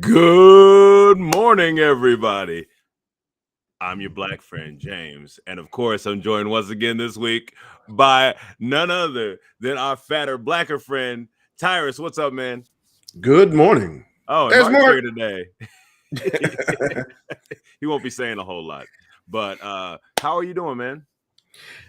Good morning, everybody. I'm your black friend, James. And of course, I'm joined once again this week by none other than our fatter, blacker friend, Tyrus. What's up, man? Good morning. Oh, and There's Mark's Mark. here today. He won't be saying a whole lot. But how are you doing, man?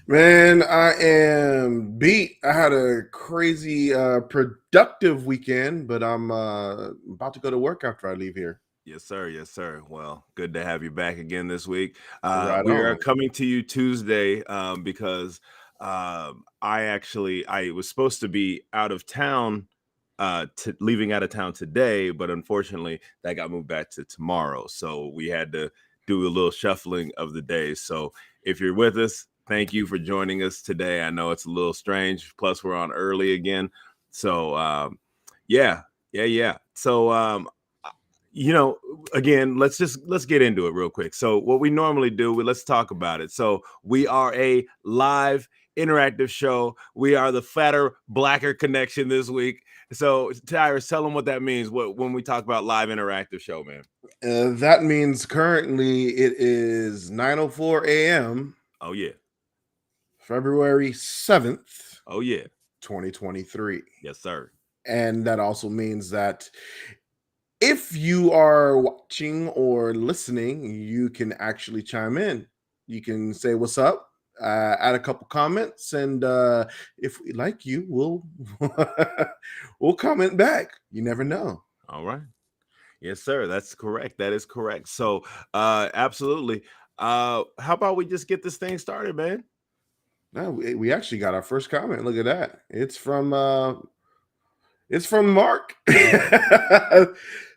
Man, I am beat. I had a crazy productive weekend, but I'm about to go to work after I leave here. Yes, sir. Yes, sir. Well, good to have you back again this week. Right We are on. coming to you Tuesday because I was supposed to be out of town, leaving out of town today, but unfortunately that got moved back to tomorrow. So we had to do a little shuffling of the days. So if you're with us, thank you for joining us today. I know it's a little strange. Plus, we're on early again. So yeah. So again, let's get into it real quick. So what we normally do, let's talk about it. So we are a live interactive show. We are the fatter, blacker connection this week. So Tyrus, tell them what that means when we talk about live interactive show, man. That means currently it is 9:04 a.m. Oh yeah. February 7th, Oh yeah. 2023. Yes, sir. And that also means that if you are watching or listening, you can actually chime in. You can say what's up, add a couple comments, and if we like you, we'll we'll comment back. You never know. All right. Yes, sir. That's correct. That is correct. So absolutely. How about we just get this thing started, man? No, we actually got our first comment. Look at that. It's from Mark.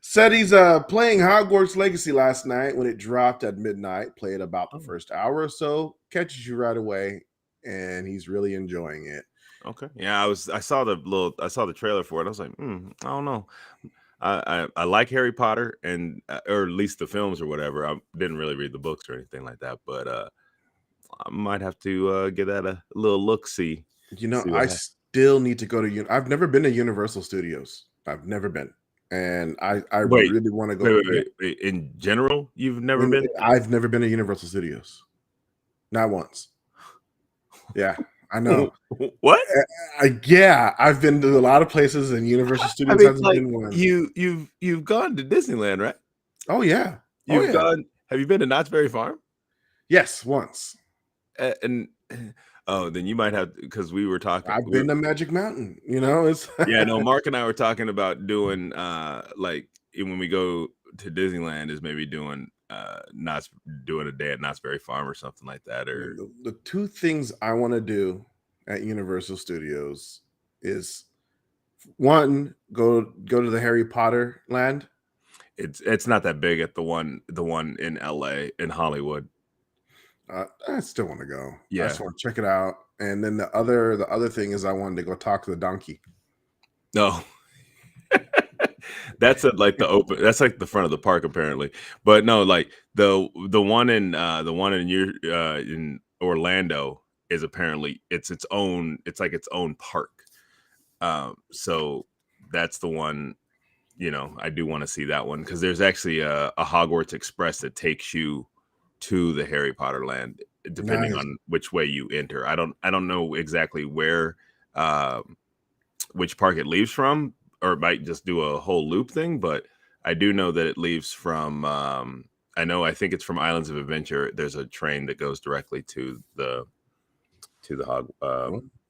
Said he's playing Hogwarts Legacy last night when it dropped at midnight. Played about the first hour or so. Catches you right away, and he's really enjoying it. Okay. Yeah, I saw the trailer for it. I was like, I don't know. I like Harry Potter and or at least the films or whatever. I didn't really read the books or anything like that, but I might have to give that a little look. See I still need to go to. I've never been to Universal Studios. I've never been, and I Wait, really want to go. wait. In general, you've never been? I've never been to Universal Studios, not once. Yeah, I know. What? Yeah, I've been to a lot of places, and Universal I Studios mean, hasn't like been one. you've gone to Disneyland, right? Oh yeah, You've gone. Have you been to Knott's Berry Farm? Yes, once. And oh, then you might have, because we were talking. I've been to Magic Mountain. It's Yeah, no, Mark and I were talking about doing like when we go to Disneyland is maybe doing not doing a day at Knott's Berry Farm or something like that. Or the two things I want to do at Universal Studios is one, go to the Harry Potter land. it's not that big at the one in LA in Hollywood. I still want to go. Yeah. I just want to check it out. And then the other thing is I wanted to go talk to the donkey. No. That's at like the open. That's like the front of the park apparently, but no, like the one in in Orlando is apparently it's its own. It's like its own park. So that's the one. I do want to see that one because there's actually a Hogwarts Express that takes you to the Harry Potter land, depending on which way you enter. I don't know exactly where, which park it leaves from, or it might just do a whole loop thing, but I do know that it leaves from I think it's from Islands of Adventure. There's a train that goes directly to the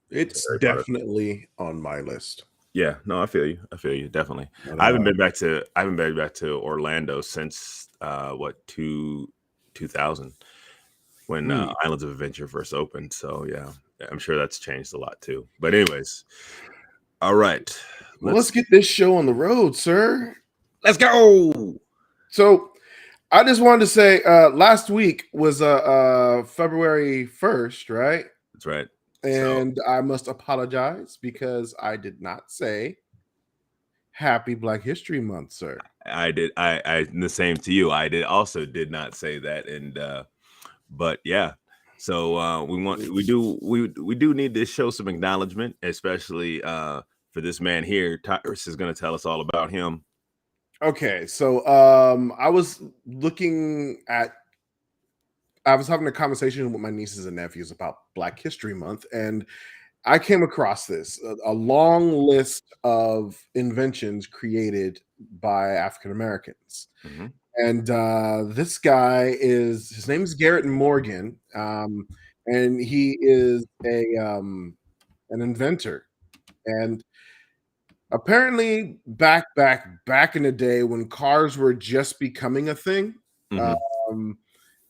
it's definitely on my list. Yeah, no, I feel you definitely. I haven't been back to Orlando since 2000 when Islands of Adventure first opened. So yeah, I'm sure that's changed a lot too. But anyways, all right. Let's get this show on the road, sir. Let's go. So I just wanted to say last week was February 1st, right? That's right. And I must apologize because I did not say Happy Black History Month, sir. I did. I the same to you. I did not say that. And but yeah. So we do need to show some acknowledgement, especially for this man here. Tyrus is going to tell us all about him. Okay, so I was having a conversation with my nieces and nephews about Black History Month, and I came across this a long list of inventions created by African Americans. Hmm. And this guy is his name is Garrett Morgan, and he is a an inventor. And apparently, back in the day when cars were just becoming a thing, Hmm. um,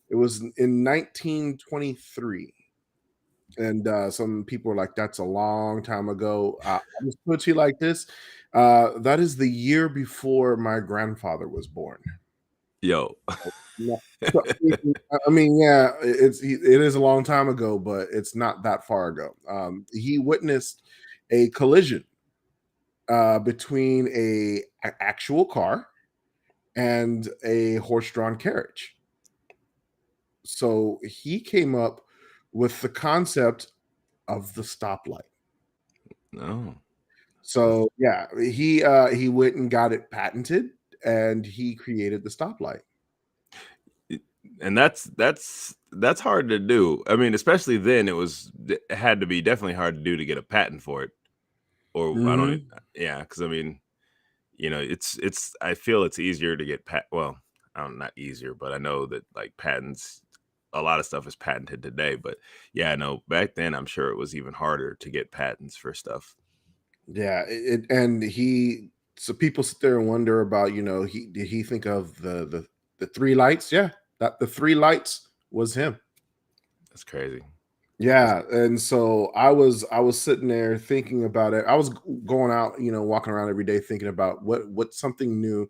it was in 1923. And some people are like, "That's a long time ago." I'll just put it to you like this: that is the year before my grandfather was born. Yo. No, so, I mean, yeah, it is a long time ago, but it's not that far ago. He witnessed a collision between a actual car and a horse-drawn carriage. So he came up with the concept of the stoplight. No. So yeah, he went and got it patented, and he created the stoplight. And that's hard to do. I mean, especially then, it had to be definitely hard to do to get a patent for it. Or I don't, Mhm. yeah, because I mean, it's I feel it's easier to get well, not easier, but I know that like patents, a lot of stuff is patented today. But yeah, no, back then I'm sure it was even harder to get patents for stuff. Yeah, and he so people sit there and wonder about, he did he think of the three lights? Yeah, that the three lights was him. That's crazy. That's Yeah, and so I was sitting there thinking about it. I was going out, walking around every day thinking about what's something new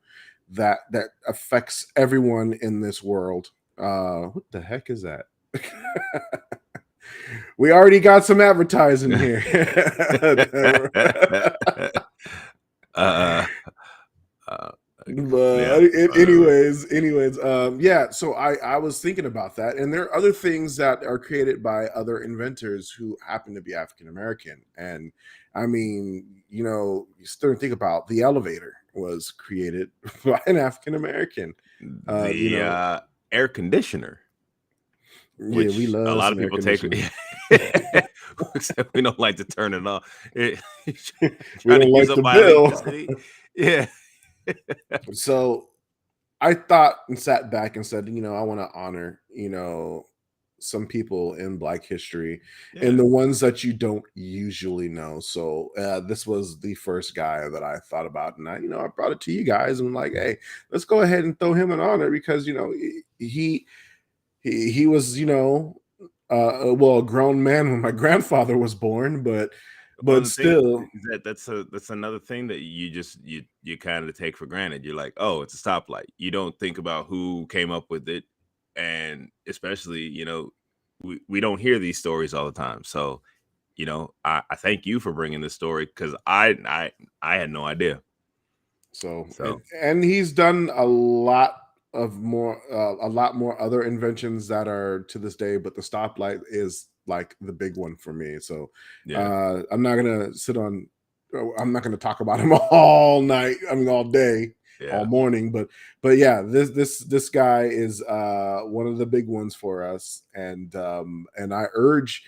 that affects everyone in this world. What the heck is that? We already got some advertising here. uh, uh, But yeah, whatever. anyways, yeah. So I was thinking about that, and there are other things that are created by other inventors who happen to be African American. And I mean, you still think about the elevator was created by an African American. Uh, you The know, air conditioner, yeah, we which a love lot some of air people take, conditioning. except we don't like to turn it on. It, We trying to don't use like up the my bill. electricity. Yeah. So I thought and sat back and said, I want to honor, some people in Black history and Yeah. the ones that you don't usually know. So this was the first guy that I thought about, and I brought it to you guys and like, hey, let's go ahead and throw him an honor because he was, well, a grown man when my grandfather was born, but Well, but the thing still, is that that's another thing that you just you kind of take for granted. You're like, oh, it's a stoplight. You don't think about who came up with it, and especially we don't hear these stories all the time. So I thank you for bringing this story because I had no idea. so So and he's done a lot more other inventions that are to this day, but the stoplight is like the big one for me. So yeah, I'm not gonna talk about him all night. I mean all day, all yeah, morning. But yeah, this guy is one of the big ones for us. And I urge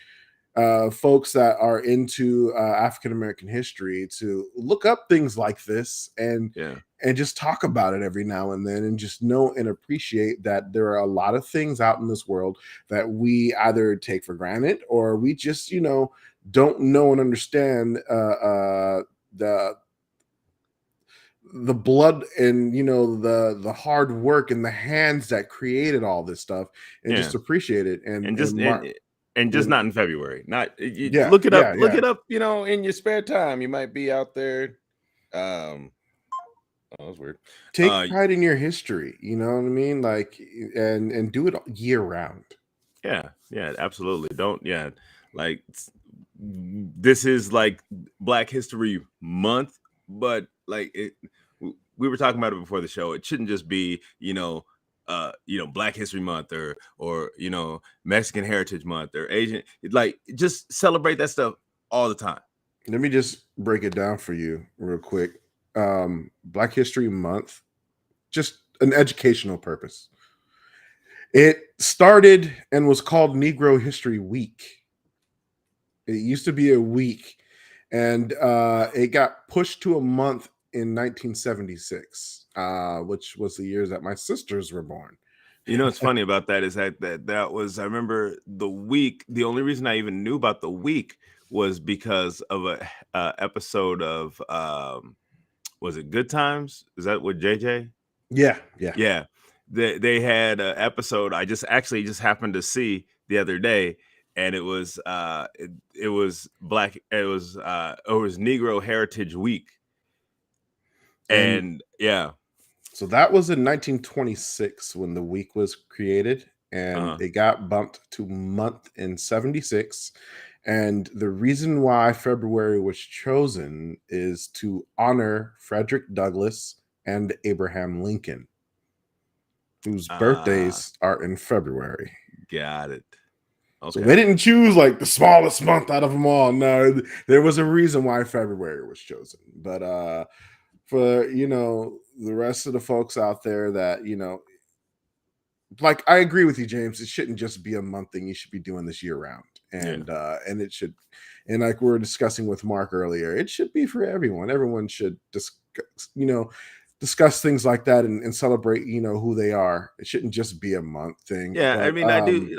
folks that are into African American history to look up things like this yeah, and just talk about it every now and then, and just know and appreciate that there are a lot of things out in this world that we either take for granted or we just don't know and understand the blood and the hard work and the hands that created all this stuff, and yeah. just appreciate it. And And just Mark, and just and not in February. Not you yeah, look it up. yeah, Look yeah. it up. In your spare time, you might be out there. Um, oh, that's weird. Take Uh, pride in your history, you know what I mean? Like, and do it year round. yeah, yeah, absolutely. Don't, yeah, like this is like Black History Month, but like we were talking about it before the show. It shouldn't just be Black History Month or Mexican Heritage Month or Asian. Like just celebrate that stuff all the time. Let me just break it down for you real quick. Black History Month just an educational purpose. It started and was called Negro History Week. It used to be a week, and it got pushed to a month in 1976, which was the years that my sisters were born. You know what's funny about that is that was, I remember the week. The only reason I even knew about the week was because of a episode of was it Good Times? Is that with JJ? Yeah. Yeah. They had an episode I just happened to see the other day, and it was Negro Heritage Week. And yeah. So that was in 1926 when the week was created, and it got bumped to month in 76. And the reason why February was chosen is to honor Frederick Douglass and Abraham Lincoln, whose birthdays are in February. Got it. Okay. So they didn't choose like the smallest month out of them all. No, there was a reason why February was chosen. But for the rest of the folks out there that like, I agree with you, James. It shouldn't just be a month thing. You should be doing this year round, and it should, and like we were discussing with Mark earlier, it should be for everyone. Everyone should discuss things like that and celebrate who they are. It shouldn't just be a month thing. Yeah, but, I mean,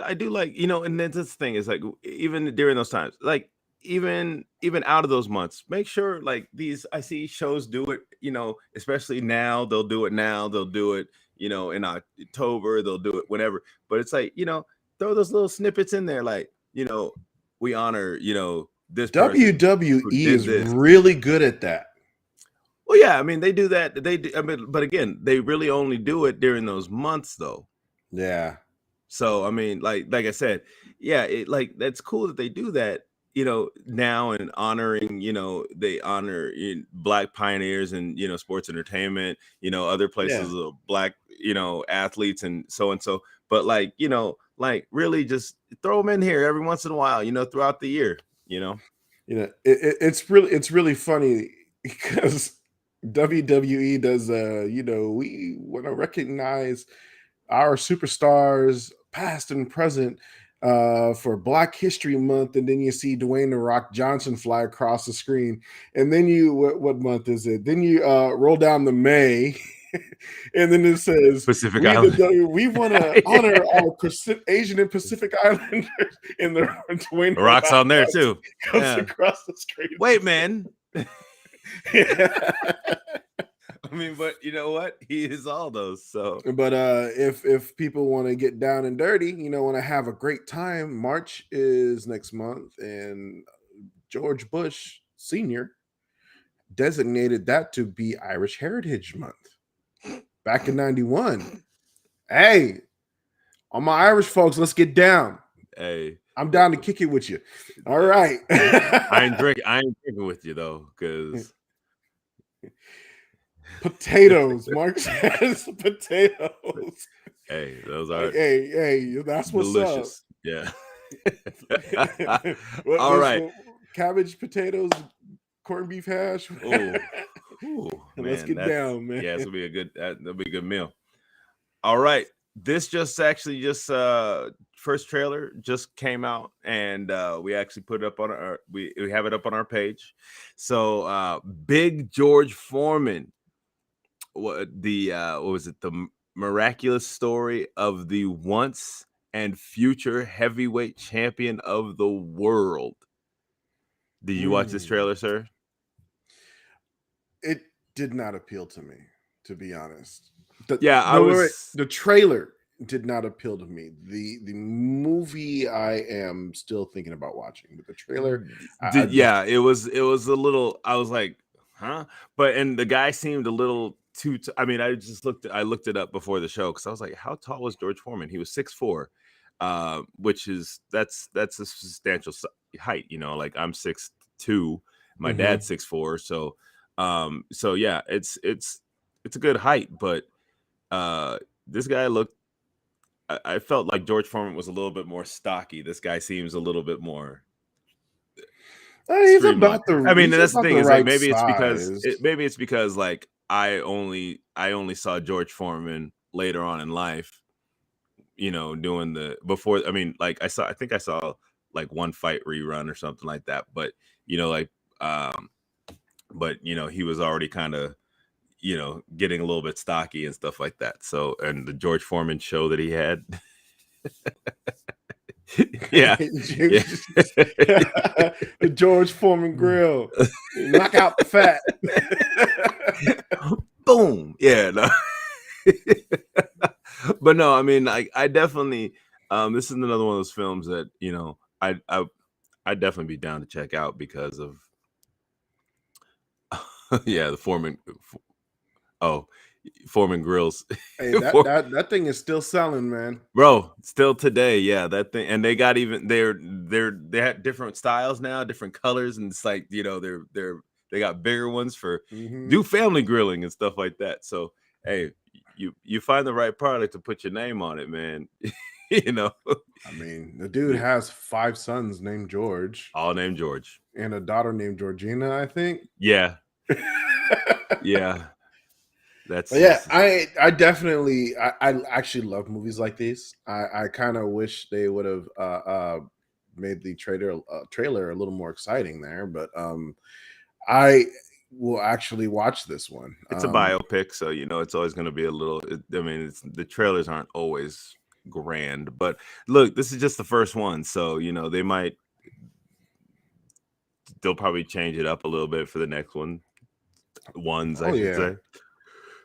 I do like, and then this thing is like, even during those times, like even out of those months, make sure like I see shows do it, especially now. They'll do it in October, they'll do it whenever, but it's like, throw those little snippets in there, like, we honor, this WWE is really good at that. Well, yeah, I mean, they do that. But again, they really only do it during those months, though. Yeah. So, I mean, like I said, yeah, that's cool that they do that, now, and honoring, they honor Black pioneers and, sports entertainment, other places of Black, athletes and so. But like really just throw them in here every once in a while, throughout the year, it's really funny because WWE does, we want to recognize our superstars, past and present, for Black History Month, and then you see Dwayne "The Rock" Johnson fly across the screen, and then what month is it? Then you roll down to May, and then it says Pacific Islanders. We want to honor our Asian and Pacific Islanders, and the Dwayne "The Rock's" on there too. Comes across the screen. Wait, man. I mean, but you know what? He is all those. So, but if people want to get down and dirty, want to have a great time, March is next month, and George Bush Sr. designated that to be Irish Heritage Month back in 91. Hey, all my Irish folks, let's get down. Hey, I'm down to kick it with you. All right. I ain't drinking with you though, because potatoes. Mark says potatoes. Hey, those are hey, that's what's delicious. Up. Yeah. All right. Cabbage, potatoes, corned beef hash. Ooh, let's get down, man. Yeah, that'll be a good meal. All right. This just first trailer just came out, and we actually put it up on our we have it up on our page. So Big George Foreman, what was it, the miraculous story of the once and future heavyweight champion of the world. Did you watch this trailer, sir? It did not appeal to me, to be honest. The trailer did not appeal to me. The movie I am still thinking about watching, but the trailer, it was a little. I was like, huh? And the guy seemed a little too. I mean, I looked it up before the show because I was like, how tall was George Foreman? He was 6'4", which is that's a substantial height. Like I'm 6'2", my dad's 6'4", so yeah, it's a good height, but this guy looked. I felt like George Foreman was a little bit more stocky. This guy seems a little bit more. He's about I mean, that's the thing is like maybe it's because like I only saw George Foreman later on in life, doing the before. I mean, like I think I saw like one fight rerun or something like that. But like, he was already kind of getting a little bit stocky and stuff like that. So, and the George Foreman show that he had, yeah, yeah. The George Foreman grill, knock out the fat. Boom. Yeah. No. But no, I mean, I definitely, this is another one of those films that I'd definitely be down to check out because of yeah, the Foreman. Oh, Foreman grills. Hey, that thing is still selling, man. Bro, still today, yeah, that thing. And they got even they had different styles now, different colors, and it's like, they got bigger ones for do family grilling and stuff like that. So hey, you find the right product to put your name on it, man. I mean, the dude has 5 sons named George, all named George, and a daughter named Georgina, I think. Yeah. Yeah. That's I definitely I actually love movies like these. I kind of wish they would have made the trailer a little more exciting there, but I will actually watch this one. It's a biopic, so it's always going to be a little. I mean, the trailers aren't always grand, but look, this is just the first one, so they'll probably change it up a little bit for the next ones. I should say.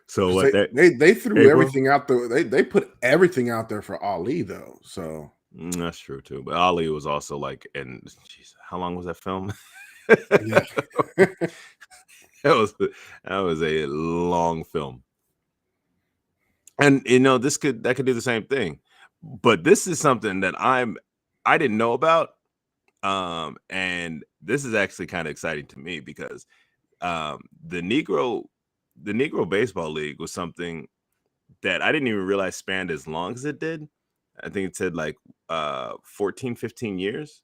So they threw everything out there. They put everything out there for Ali though. So that's true too. But Ali was also like, and geez, how long was that film? Yeah. that was a long film. And that could do the same thing. But this is something that I didn't know about. And this is actually kind of exciting to me because the Negro Baseball League was something that I didn't even realize spanned as long as it did. I think it said like 14, 15 years.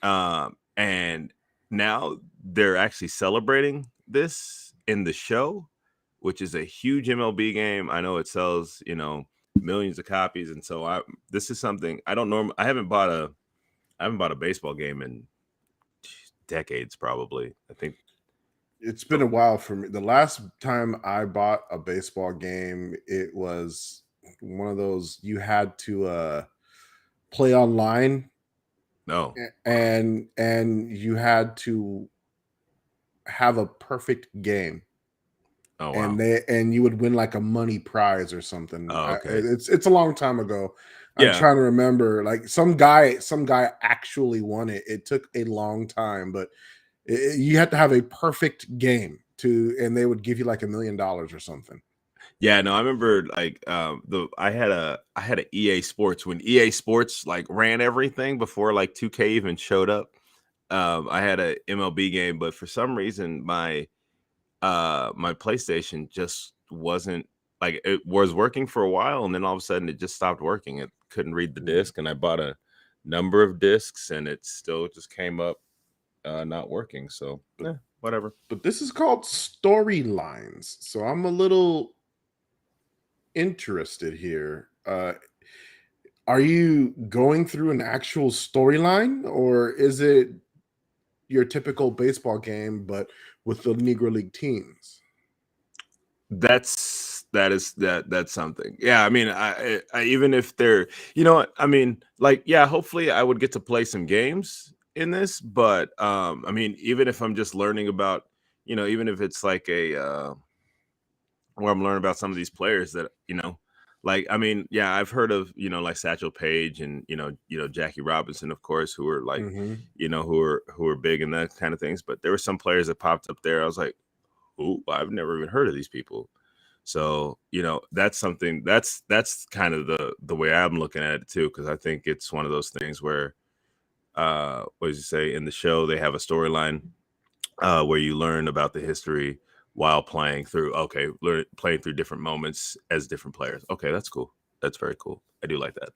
And now they're actually celebrating this in the show, which is a huge MLB game. I know it sells, millions of copies. And so this is something I don't normally, I haven't bought a baseball game in decades, probably. I think it's been a while for me. The last time I bought a baseball game, it was one of those you had to play online. No. And you had to have a perfect game. Oh, wow. And you would win like a money prize or something. Oh, okay. It's a long time ago. I'm trying to remember. Like some guy actually won it. It took a long time, but you had to have a perfect game and they would give you like $1 million or something. Yeah, no, I remember like I had a EA Sports when EA Sports like ran everything before like 2K even showed up. I had a MLB game, but for some reason my PlayStation just wasn't like, it was working for a while and then all of a sudden it just stopped working. It couldn't read the disc, and I bought a number of discs and it still just came up not working. So whatever. But this is called Storylines, so I'm a little interested here. Are you going through an actual storyline, or is it your typical baseball game but with the Negro League teams? That's something. Yeah, I mean, I even if they're, I mean, like, yeah, hopefully I would get to play some games in this, but I mean, even if I'm just learning about, even if it's like a where I'm learning about some of these players that, like, I mean, yeah, I've heard of, like Satchel Paige and, Jackie Robinson, of course, who are like, who are big and that kind of things. But there were some players that popped up there. I was like, ooh, I've never even heard of these people. So, that's something that's kind of the way I'm looking at it too. Cause I think it's one of those things where, what does you say in the show? They have a storyline where you learn about the history while playing through different moments as different players. Okay, that's cool. That's very cool. I do like that.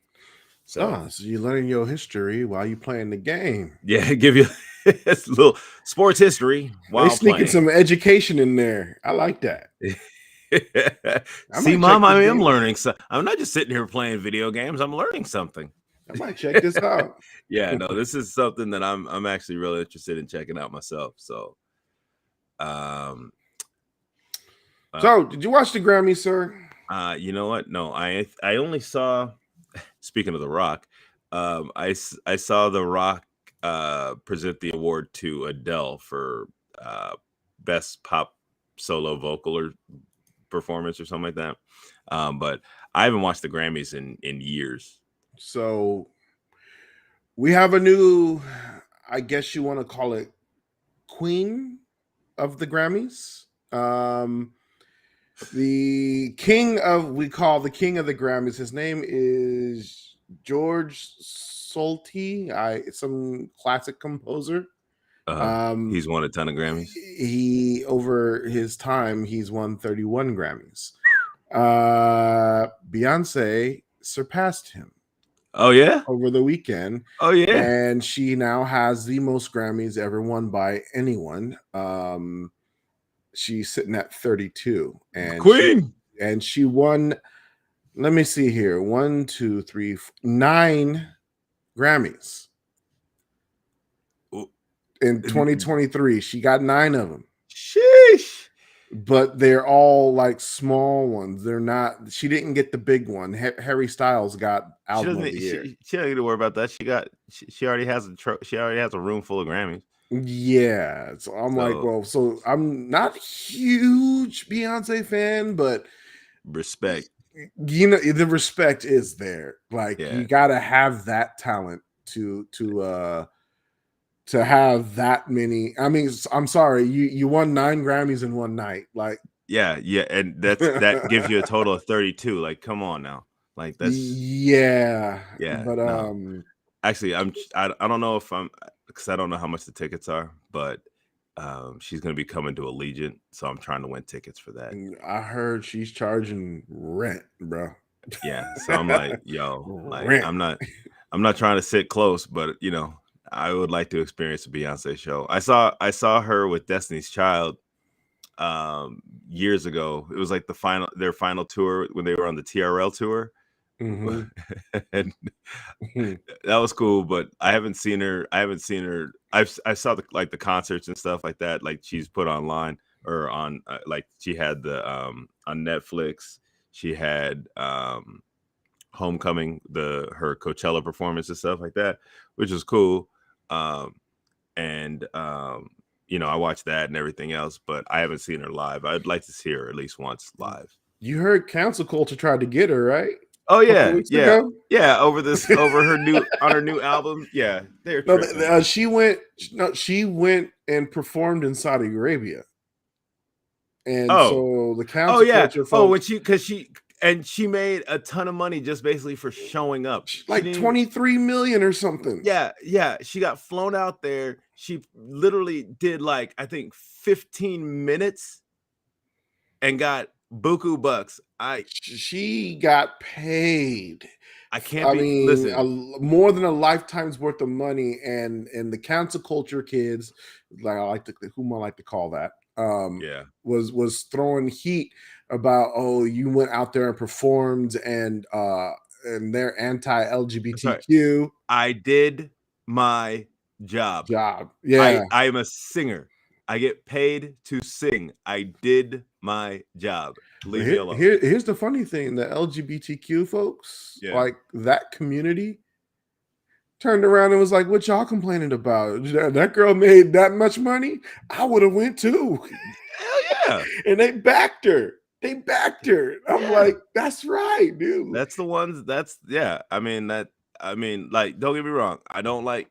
So So you're learning your history while you playing the game. yeah, give you a little sports history They while sneaking playing. some education in there. I like that. I See, might check Mom, this I am game. learning. So I'm not just sitting here playing video games. I'm learning something. I might check this out. Yeah, no, this is something that I'm actually really interested in checking out myself. So, um, So, did you watch the Grammy, sir? you know what? No, I only saw. Speaking of The Rock, I saw The Rock present the award to Adele for best pop solo vocal or performance or something like that. But I haven't watched the Grammys in years. So, we have a new, I guess you want to call it, queen of the Grammys. The king of we call the king of the Grammys. His name is George Solti. Some classic composer. He's won a ton of Grammys. He over his time he's won 31 Grammys. Beyonce surpassed him. Oh yeah, over the weekend. Oh yeah, and she now has the most Grammys ever won by anyone. She's sitting at 32, and Queen. She won. Let me see here: 1, 2, 3, 9 Grammys in 2023. She got 9 of them. Sheesh. But they're all like small ones. They're not. She didn't get the big one. Harry Styles got album of the year. She don't need to worry about that. She already has she already has a room full of Grammys. Yeah, so I'm like, well, so I'm not a huge Beyonce fan, but respect. You know, the respect is there. Like you gotta have that talent to have that many. I mean, I'm sorry, you won 9 Grammys in one night. Like yeah, and that gives you a total of 32. Like, come on now. Like that's yeah. But no. Actually, I don't know if because I don't know how much the tickets are, but she's gonna be coming to Allegiant, so I'm trying to win tickets for that. I heard she's charging rent, bro. Yeah, so I'm like, yo, like I'm not trying to sit close, but you know, I would like to experience a Beyonce show. I saw her with Destiny's Child years ago. It was like their final tour when they were on the TRL tour. Mm-hmm. And that was cool, but I haven't seen her. I saw the concerts and stuff like that. Like she's put online or on like she had the on Netflix. She had Homecoming, her Coachella performance and stuff like that, which was cool. You know, I watched that and everything else, but I haven't seen her live. I'd like to see her at least once live. You heard Cancel Culture tried to get her, right? Oh yeah, over her new album. Yeah, they're she went and performed in Saudi Arabia, and so the Cancel Culture folks, she made a ton of money just basically for showing up, like 23 million or something. Yeah, she got flown out there. She literally did like I think 15 minutes and got buku bucks. She got paid. Listen, more than a lifetime's worth of money, and the Cancel Culture kids, like I like to call that, was throwing heat about, oh, you went out there and performed, and they're anti-LGBTQ. Right. I did my job. Yeah, I am a singer. I get paid to sing. I did my job. Leave me alone. Here's the funny thing: the LGBTQ folks, like that community, turned around and was like, "What y'all complaining about? That girl made that much money. I would have went too." Hell yeah! And they backed her. I'm like, that's right, dude. That's the ones. I mean, like, don't get me wrong. I don't like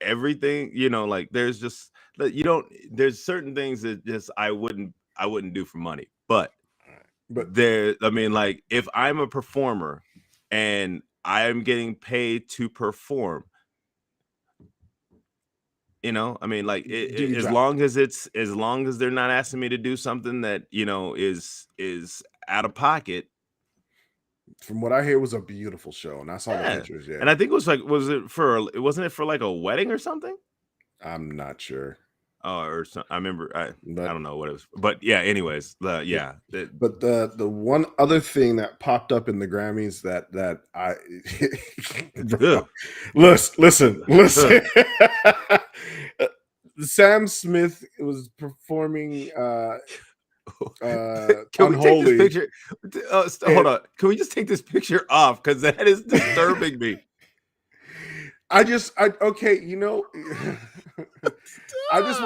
everything. You know, like there's just there's certain things that just I wouldn't do for money. But I mean, like if I'm a performer and I'm getting paid to perform, you know, I mean, like as long as they're not asking me to do something that, you know, is out of pocket. from what I hear, it was a beautiful show, and I saw the Yeah, pictures. and Yeah, I think it was like, wasn't it for like a wedding or something? I'm not sure, Oh, or so, I remember I but don't know what it was, but yeah. Anyways, yeah. yeah, But the one other thing that popped up in the Grammys that I bro, ugh, listen. Sam Smith was performing Can we take this Unholy, picture? Hold and on. Can we just take this picture off? Because that is disturbing me. I okay, I just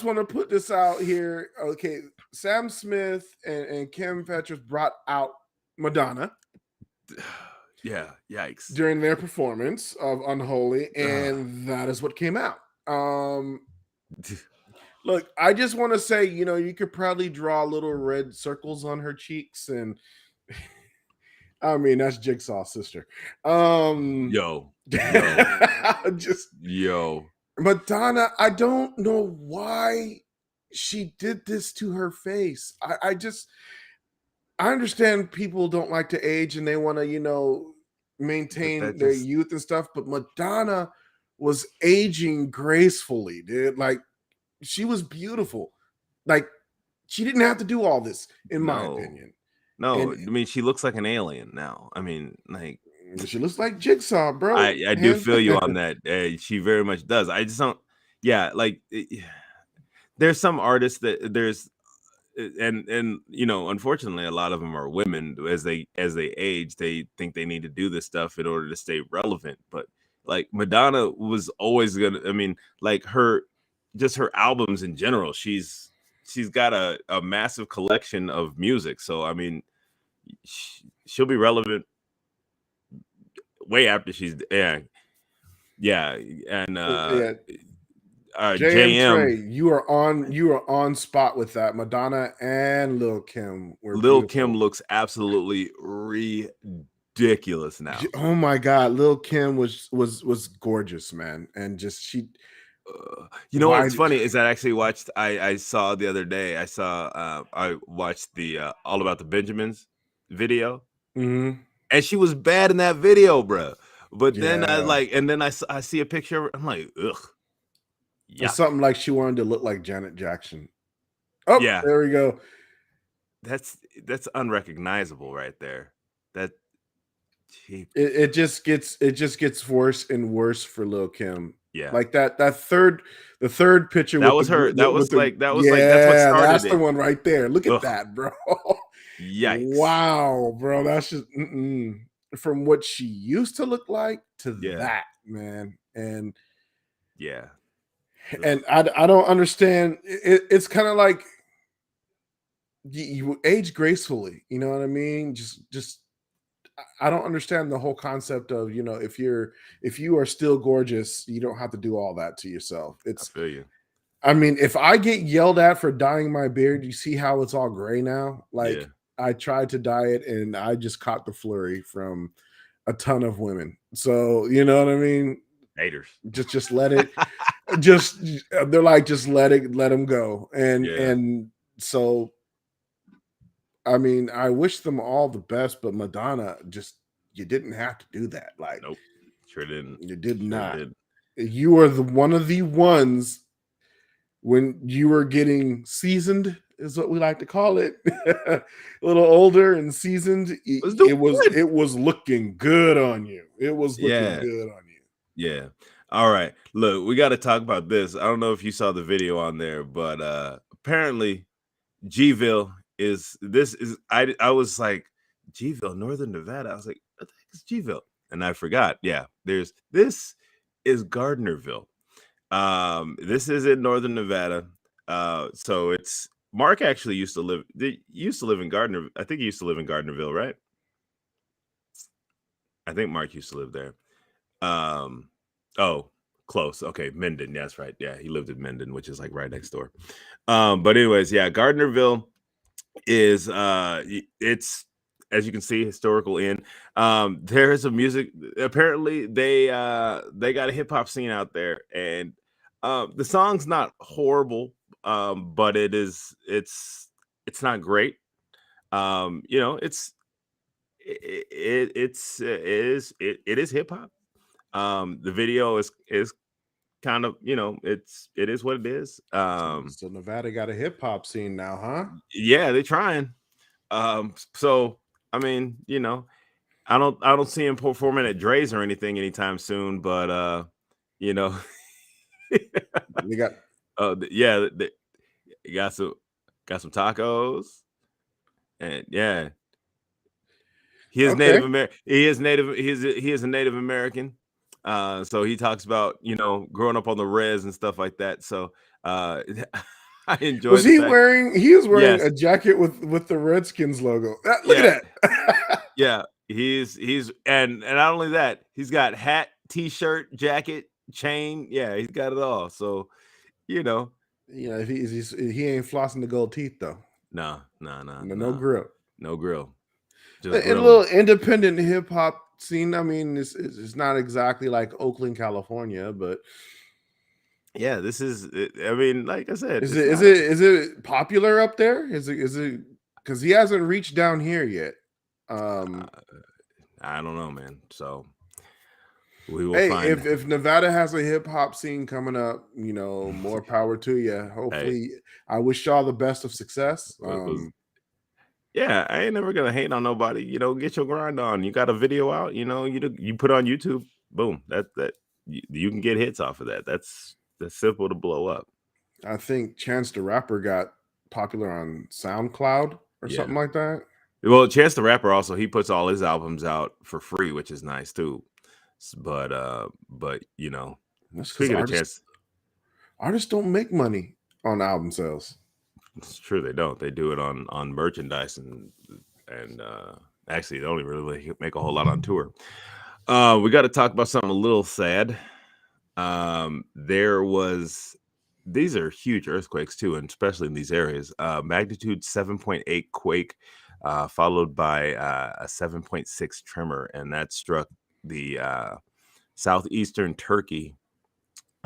want to put this out here. Okay, Sam Smith and Kim Petras brought out Madonna Yeah, yikes. during their performance of Unholy, Ugh. and that is what came out. Look, I just want to say, you could probably draw little red circles on her cheeks, and I mean that's Jigsaw's sister. Yo, yo, Just yo. Madonna, I don't know why she did this to her face. I understand people don't like to age and they want to, But maintain that their just youth and stuff, but Madonna was aging gracefully, dude. Like she was beautiful. Like she didn't have to do all this, in my no, opinion. no. And I mean, she looks like an alien now. I mean, like she looks like Jigsaw, bro. I do Hands feel you on that. She very much does. I just don't. Yeah, like there's some artists that there's and unfortunately a lot of them are women. As they age, they think they need to do this stuff in order to stay relevant. But like Madonna was always gonna, I mean, like her albums in general, she's got a massive collection of music, so I mean she'll be relevant way after she's, yeah. And yeah, JM JM, Trey, you are on spot with that. Madonna and Lil Kim were Lil Kim beautiful. looks absolutely ridiculous now. Oh my god, Lil Kim was gorgeous, man, and just she You know why what's funny is that I actually watched. I saw the other day. I watched the All About the Benjamins video, Mhm. and she was bad in that video, bro. But then Yeah, I see a picture of her. I'm like, ugh, it's yuck. something like she wanted to look like Janet Jackson. Oh, Yeah, there we go. that's unrecognizable right there. That she, It just gets worse and worse for Lil Kim. yeah, Like the third picture that with the was her. That with was the like that's what yeah, started that's the it. one right there. Look at Ugh, that, bro. yikes. Wow, bro, that's just from what she used to look like to Yeah, that, man. And yeah. Ugh. and I don't understand. It's kind of like you age gracefully. You know what I mean? Just I don't understand the whole concept of if you are still gorgeous, you don't have to do all that to yourself. I It's feel you. I mean, if I get yelled at for dyeing my beard, you see how it's all gray now? Yeah, Like I tried to dye it and I just caught the flurry from a ton of women. So, you know what I mean? haters. Just let it just they're like just let them go. And Yeah. so I mean, I wish them all the best, but Madonna just you didn't have to do that. Like Nope. Sure didn't. you did Sure not. did. You are the one of the ones when you were getting seasoned, is what we like to call it, a little older and seasoned. It, Let's do it was it. it was looking good on you. It was looking Yeah. good on you. Yeah. All right. Look, we got to talk about this. I don't know if you saw the video on there, but apparently Gville I was like, Gville, Northern Nevada. I was like, what the heck is Gville? And I forgot. Yeah, this is Gardnerville. This is in Northern Nevada. So it's Mark actually used to live in Gardner. I think he used to live in Gardnerville, right? I think Mark used to live there. Oh, close. Okay, Mendon. Yeah, that's right. Yeah, he lived in Mendon, which is like right next door. But anyways, yeah, Gardnerville is it's, as you can see, historical inn. There is a music, apparently they got a hip hop scene out there, and the song's not horrible, but it's not great. It's it is hip hop. The video is kind of, it is what it is. So Nevada got a hip hop scene now, huh? Yeah, they're trying. So I mean, I don't see him performing at Dre's or anything anytime soon, but you know, They got yeah, you got some tacos, and yeah, he is okay. Native American. He is a Native American. So he talks about growing up on the res and stuff like that. So I enjoy Was the he fact. wearing? He was wearing Yes, a jacket with the Redskins logo. Look yeah, at that. yeah. He's and not only that, he's got hat, t-shirt, jacket, chain. Yeah, he's got it all. So you know, If he ain't flossing the gold teeth though. no, no, no, No no, grill. no grill, just A grilling. little independent hip hop scene. I mean, it's not exactly like Oakland, California, but Yeah, this is. I mean, like I said, is it's it is not. it is it popular up there? Is it because he hasn't reached down here yet? Uh, Um, I don't know, man. So we will hey, find. if Nevada has a hip hop scene coming up, more power to you. Hey, Hopefully, I wish y'all the best of success. yeah, I ain't never gonna hate on nobody. Get your grind on. You got a video out. You put on YouTube. Boom. That you can get hits off of that. That's simple to blow up. I think Chance the Rapper got popular on SoundCloud or Yeah. something like that. Well, Chance the Rapper also, he puts all his albums out for free, which is nice too. But That's because speaking of Chance, artists don't make money on album sales. it's true they don't. They do it on merchandise and actually they don't even really make a whole lot on tour. We got to talk about something a little sad. There was These are huge earthquakes too, and especially in these areas. Magnitude 7.8 quake, followed by a 7.6 tremor, and that struck the southeastern Turkey.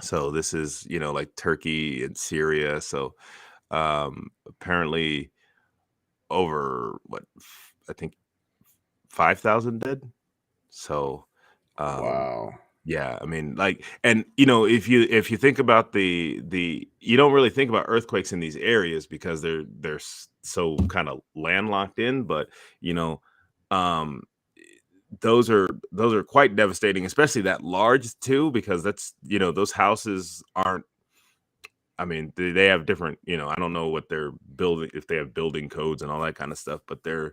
So this is like Turkey and Syria. So apparently over I think 5,000 dead. So um, Wow. yeah, I mean, like, and if you think about you don't really think about earthquakes in these areas because they're so kind of landlocked in, but you know, um, those are quite devastating, especially that large too, because those houses aren't. I mean, they have different. I don't know what they're building, if they have building codes and all that kind of stuff, but a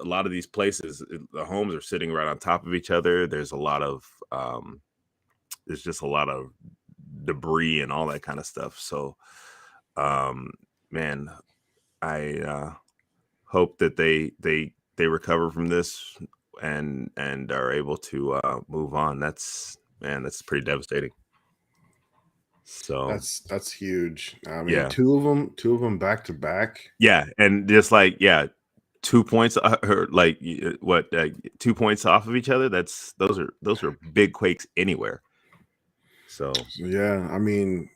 lot of these places, the homes are sitting right on top of each other. There's just a lot of debris and all that kind of stuff. So, um, man, I hope that they recover from this and are able to move on. That's pretty devastating. So, That's huge. I mean, yeah, two of them back to back. yeah, and just like, yeah, 2 points, or like, what, 2 points off of each other. Those are big quakes anywhere. So So yeah, I mean,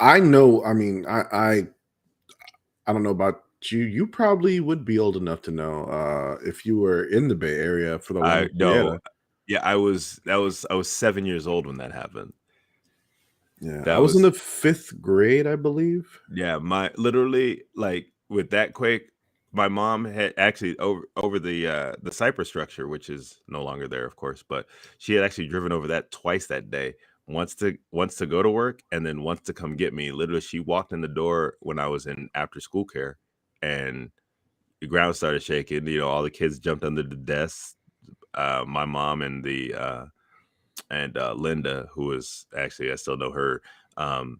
I know. I mean, I don't know about you. You probably would be old enough to know if you were in the Bay Area for the one I in no, Canada. yeah, I was 7 years old when that happened. Yeah, I That was in was the fifth grade, I believe. Yeah, my literally, like, with that quake, my mom had actually over the Cypress structure, which is no longer there, of course, but she had actually driven over that twice that day. Once to go to work, and then once to come get me. Literally, she walked in the door when I was in after school care, and the ground started shaking. All the kids jumped under the desks. My mom and Linda, who was actually, I still know her. Um,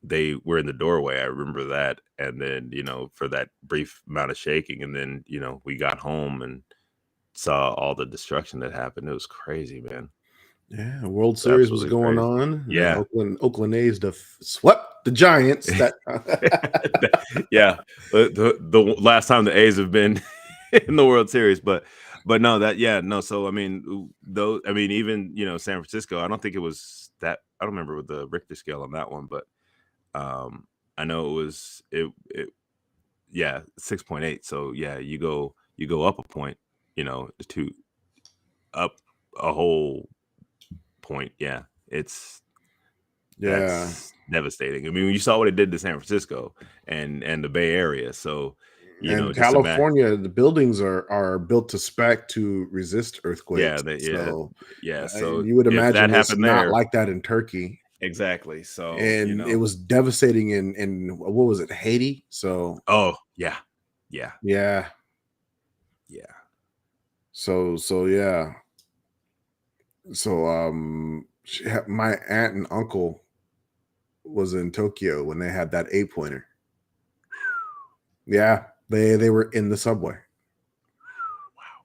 they were in the doorway. I remember that. And then, for that brief amount of shaking, and then, we got home and saw all the destruction that happened. It was crazy, man. Yeah, World It's Series was absolutely going crazy. on. Yeah. Oakland A's swept the Giants. That Yeah. The last time the A's have been in the World Series, but no, yeah, no. So I mean, even San Francisco, I don't think it was that. I don't remember with the Richter scale on that one, but I know it was, yeah, 6.8. So yeah, you go you go up a point, to up a whole point. Yeah, Yeah. that's devastating. I mean, you saw what it did to San Francisco and the Bay Area. So, And just imagine. California, the buildings are built to spec to resist Yeah, earthquakes. So yeah. So you would if that imagine it's happened not there, like that in Turkey. exactly. So, And it was devastating in what was it, Haiti? So oh yeah, yeah, yeah. yeah. So yeah. So my aunt and uncle was in Tokyo when they had that 8-pointer. Yeah, they were in the subway. Wow,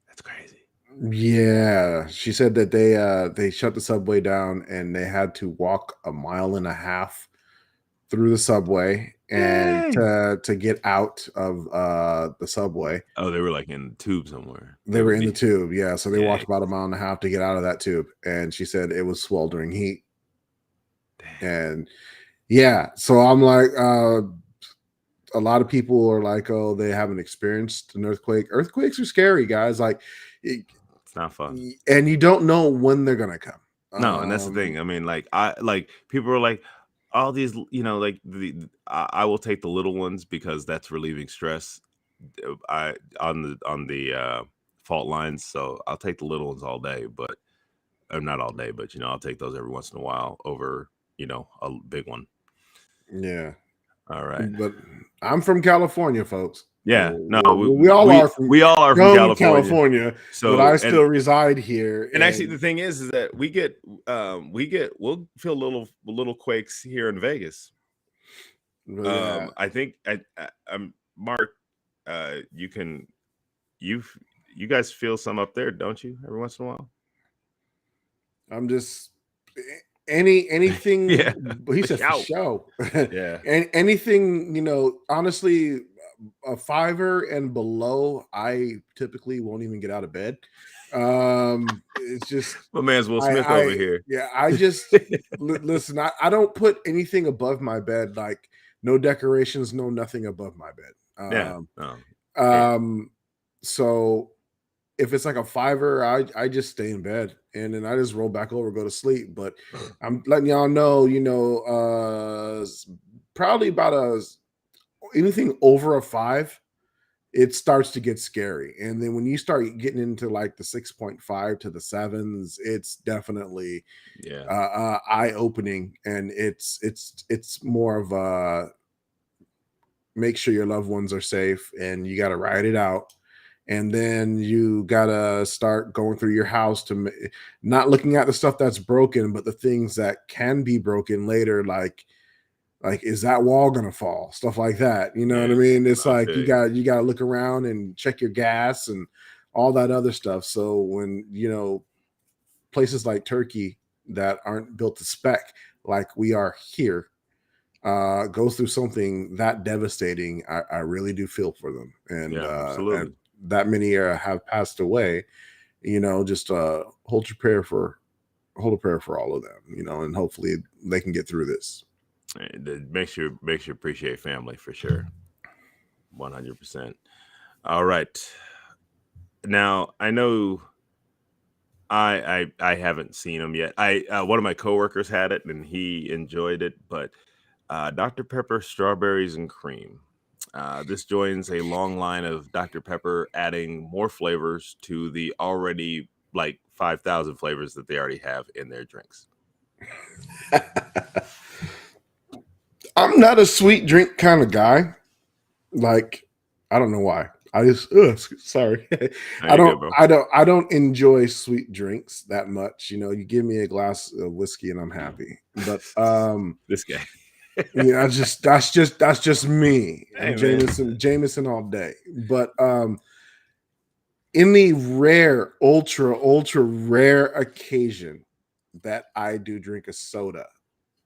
that's crazy. Yeah, she said that they shut the subway down and they had to walk a mile and a half through the subway and Dang. to get out of the subway. Oh, they were like in the tube somewhere. They were in the tube, yeah. So they walked Dang. about a mile and a half to get out of that tube, and she said it was sweltering heat. Damn. And yeah, so I'm like, a lot of people are like, oh, they haven't experienced an earthquake. Earthquakes are scary, guys. Like, It's not fun. and you don't know when they're gonna come. No, and that's the thing. I mean, people are like all these, like I will take the little ones because that's relieving stress. I on the fault lines, so I'll take the little ones all day, but not all day, but I'll take those every once in a while over a big one. Yeah. All right. But I'm from California, folks. Yeah. No, we all are from California. So but I still reside here. And actually, the thing is that we'll feel little quakes here in Vegas. Yeah. I think Mark, you guys feel some up there, don't you? Every once in a while. I'm just anything. Yeah. He said for show. Yeah. And anything, honestly, a 5er and below, I typically won't even get out of bed. It's just my man's Will Smith over here. Yeah, I just listen. I don't put anything above my bed, like no decorations, no nothing above my bed. So if it's like a 5er, I just stay in bed and then I just roll back over, go to sleep. But I'm letting y'all know, probably about anything over a 5, it starts to get scary. And then when you start getting into like the 6.5 to the 7s, it's definitely eye-opening. And it's more of a make sure your loved ones are safe and you got to ride it out. And then you gotta start going through your house to not looking at the stuff that's broken, but the things that can be broken later, like is that wall gonna fall? Stuff like that. You know what I mean? It's like you gotta look around and check your gas and all that other stuff. So when places like Turkey that aren't built to spec like we are here go through something that devastating, I really do feel for them. And absolutely. And that many have passed away, just hold a prayer for all of them, and hopefully they can get through this. It makes you appreciate family for sure. 100%. All right. Now I know I haven't seen them yet. One of my coworkers had it and he enjoyed it, but Dr. Pepper strawberries and cream. This joins a long line of Dr. Pepper adding more flavors to the already like 5,000 flavors that they already have in their drinks. I'm not a sweet drink kind of guy. Like, I don't know why. I just sorry. I don't enjoy sweet drinks that much. You give me a glass of whiskey and I'm happy. But this guy. Yeah, that's just me. Hey, Jameson all day. But in the rare, ultra rare occasion that I do drink a soda,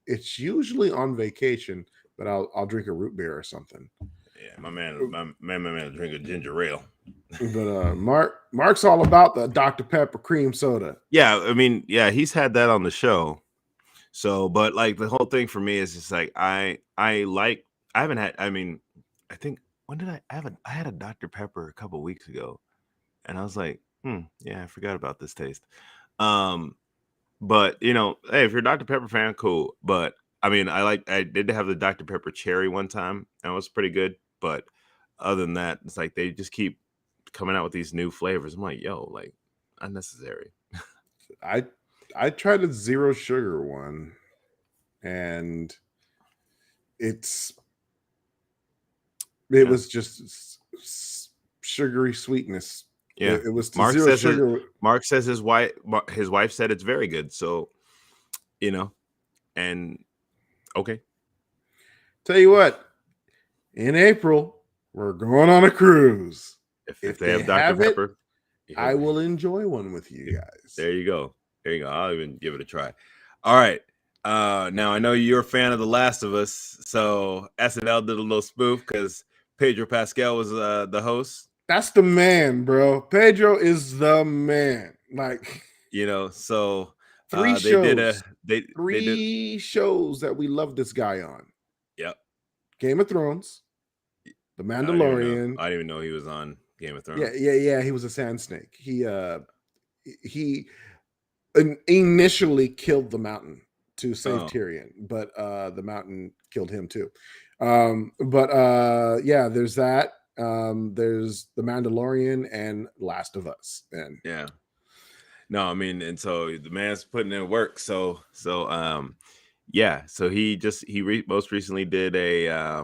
it's usually on vacation, but I'll drink a root beer or something. Yeah, my man drink a ginger ale. But Mark's all about the Dr. Pepper cream soda. Yeah, I mean, yeah, he's had that on the show. So, but like the whole thing for me is just like I haven't had. I mean, I think when did I have I had a Dr. Pepper a couple weeks ago, and I was like, yeah, I forgot about this taste. But hey, if you're a Dr. Pepper fan, cool. But I mean, I did have the Dr. Pepper cherry one time, and it was pretty good. But other than that, it's like they just keep coming out with these new flavors. I'm like, yo, like unnecessary. I tried a zero sugar one, and it was just sugary sweetness. Yeah, It was Mark zero says sugar. Mark says his wife said it's very good. So, and okay. Tell you what, in April we're going on a cruise. If they have Dr. Pepper, I will enjoy one with you guys. There you go. I'll even give it a try. All right. Now I know you're a fan of The Last of Us, so SNL did a little spoof because Pedro Pascal was the host. That's the man, bro. Pedro is the man. Like, so three shows. They did shows that we love this guy on. Yep. Game of Thrones, The Mandalorian. I didn't even know he was on Game of Thrones. Yeah. He was a sand snake. He initially killed the Mountain to save Tyrion, but the Mountain killed him too. Yeah, there's that. There's The Mandalorian and Last of Us. And yeah. No, I mean, and so the man's putting in work. So yeah. So he most recently did a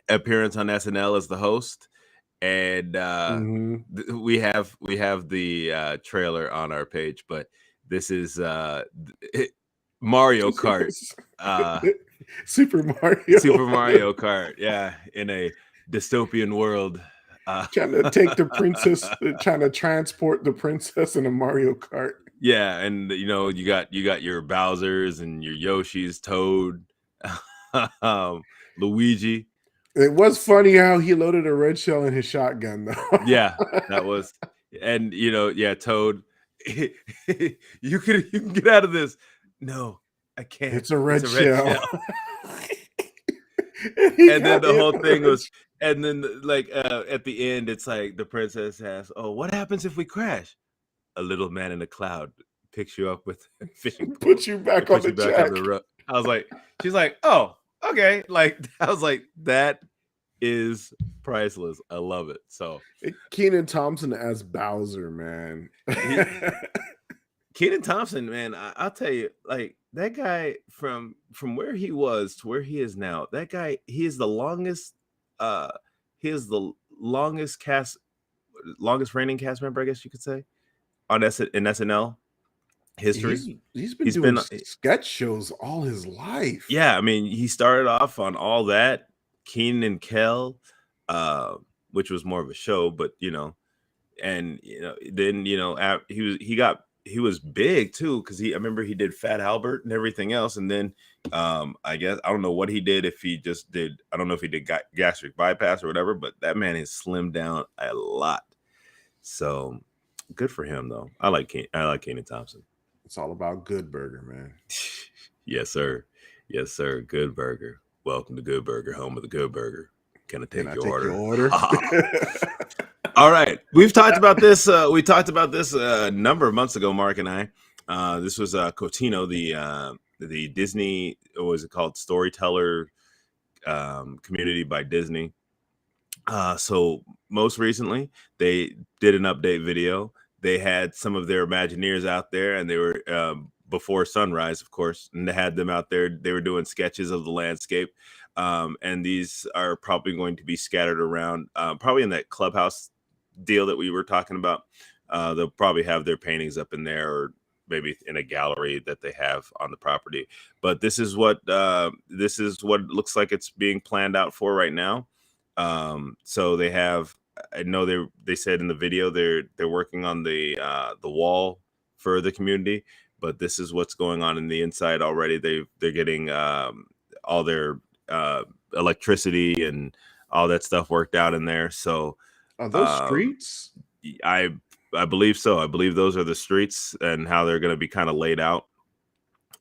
appearance on SNL as the host, and we have the trailer on our page, but this is Mario Kart. Super Mario Kart, yeah, in a dystopian world. Trying to take the princess, trying to transport the princess in a Mario Kart. Yeah, and you got your Bowsers and your Yoshis, Toad, Luigi. It was funny how he loaded a red shell in his shotgun, though. Yeah, that was, and Toad. you can get out of this. No, I can't. It's a red shell. And then the whole thing was, and then at the end, it's like the princess asks, "Oh, what happens if we crash?" A little man in a cloud picks you up with a fishing pole, put you back on the track. I was like, she's like, "Oh, okay." Like I was like, that is priceless. I love it. So Kenan Thompson as Bowser, man. Kenan Thompson, man, I'll tell you, like that guy from where he was to where he is now, that guy, he is the longest reigning cast member, I guess you could say, in SNL history. He's been doing sketch shows all his life. Yeah, I mean, he started off on All That, Kenan and Kel, which was more of a show, but and then he was big too, because I remember he did Fat Albert and everything else, and then I guess I don't know what he did, if he just did, I don't know if he did gastric bypass or whatever, but that man has slimmed down a lot. So good for him, though. I like Kenan Thompson. It's all about Good Burger, man. Yes, sir. Good Burger. Welcome to Good Burger, home of the Good Burger. Can I take your order? All right. We've talked about this. We talked about this a number of months ago, Mark and I. This was Cotino, the Disney, what was it called? Storyteller community by Disney. So most recently, they did an update video. They had some of their Imagineers out there, and they were before sunrise, of course, and they had them out there. They were doing sketches of the landscape. And these are probably going to be scattered around, probably in that clubhouse deal that we were talking about. They'll probably have their paintings up in there, or maybe in a gallery that they have on the property. But this is what it looks like it's being planned out for right now. So they have, I know they said in the video they're working on the wall for the community, but this is what's going on in the inside already. They're getting all their electricity and all that stuff worked out in there. So are those streets? I believe so. I believe those are the streets and how they're going to be kind of laid out.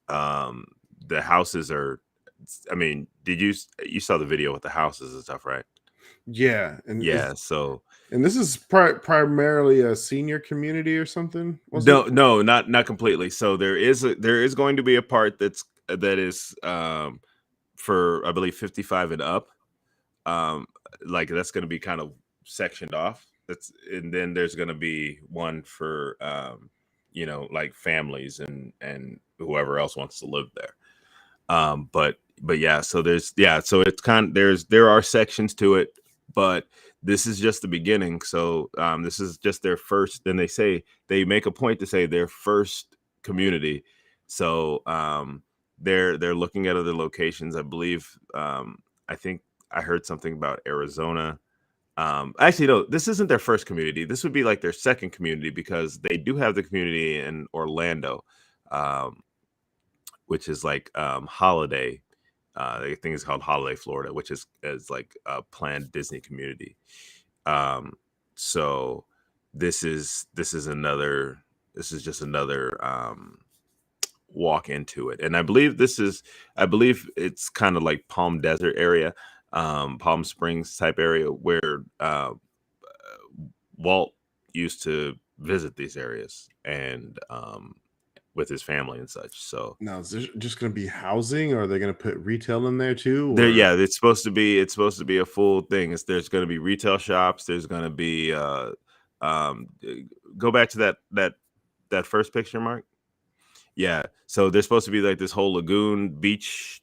The houses are, I mean, you saw the video with the houses and stuff, right? Yeah, Yeah, so and this is primarily a senior community or something, was it? no, not completely. So there is going to be a part that is for I believe 55 and up. Um, like that's going to be kind of sectioned off. And then there's going to be one for like families and whoever else wants to live there. But yeah, so so it's there are sections to it, but this is just the beginning. So this is just their first. Then they make a point to say their first community. So they're looking at other locations. I believe I think I heard something about Arizona. Actually, no, this isn't their first community. This would be like their second community because they do have the community in Orlando, um, which is like Holiday. I think it's called Holiday, Florida, which is like a planned Disney community. Um, so this is just another walk into it, and I believe it's kind of like Palm Desert area, Palm Springs type area where Walt used to visit these areas and with his family and such. So Now, is there just going to be housing, or are they going to put retail in there too? there, Or yeah, it's supposed to be a full thing. There's going to be retail shops. There's going to be um, uh, go back to that first picture, Mark. Yeah, so there's supposed to be like this whole lagoon beach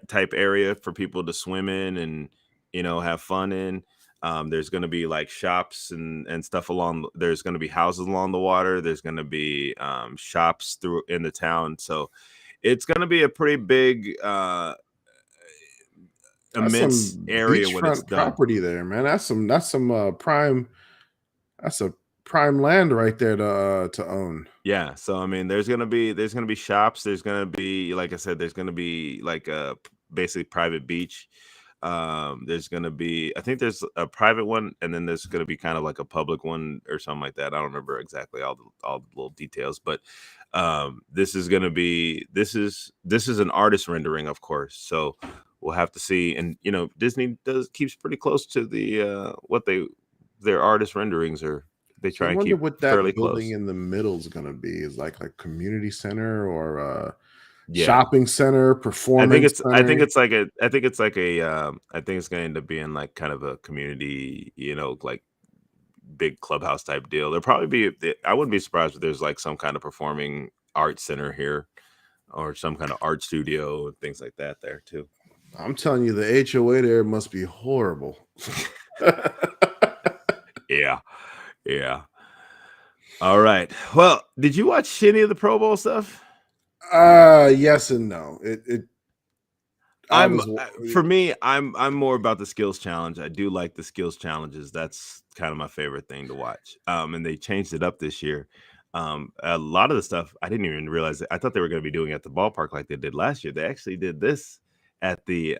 type area for people to swim in and have fun in. There's going to be like shops and stuff along. There's going to be houses along the water. There's going to be shops through in the town. So it's going to be a pretty big, that's immense some area when it's beachfront done. property there, man. That's some prime. That's a prime land right there to own. Yeah, so I mean, there's gonna be shops. There's gonna be, like I said, there's gonna be like a basically private beach. There's gonna be, I think there's a private one, and then there's gonna be kind of like a public one or something like that. I don't remember exactly all the little details, but this is gonna be this is an artist rendering, of course. So we'll have to see, and Disney keeps pretty close to the what their artist renderings are. They I try and wonder keep what fairly that building close. in the middle is going to be. Is like a community center or a Yeah. shopping center, performance I think center. it's like a I think it's like a I think it's gonna end up being like kind of a community, like big clubhouse type deal. There'll probably I wouldn't be surprised if there's like some kind of performing arts center here or some kind of art studio and things like that there too. I'm telling you, the HOA there must be horrible. Yeah. Yeah. All right. Well, did you watch any of the Pro Bowl stuff? Yes and no. It I I'm was For me, I'm more about the skills challenge. I do like the skills challenges. That's kind of my favorite thing to watch. And they changed it up this year. A lot of the stuff I didn't even realize. I thought they were going to be doing at the ballpark like they did last year. They actually did this at the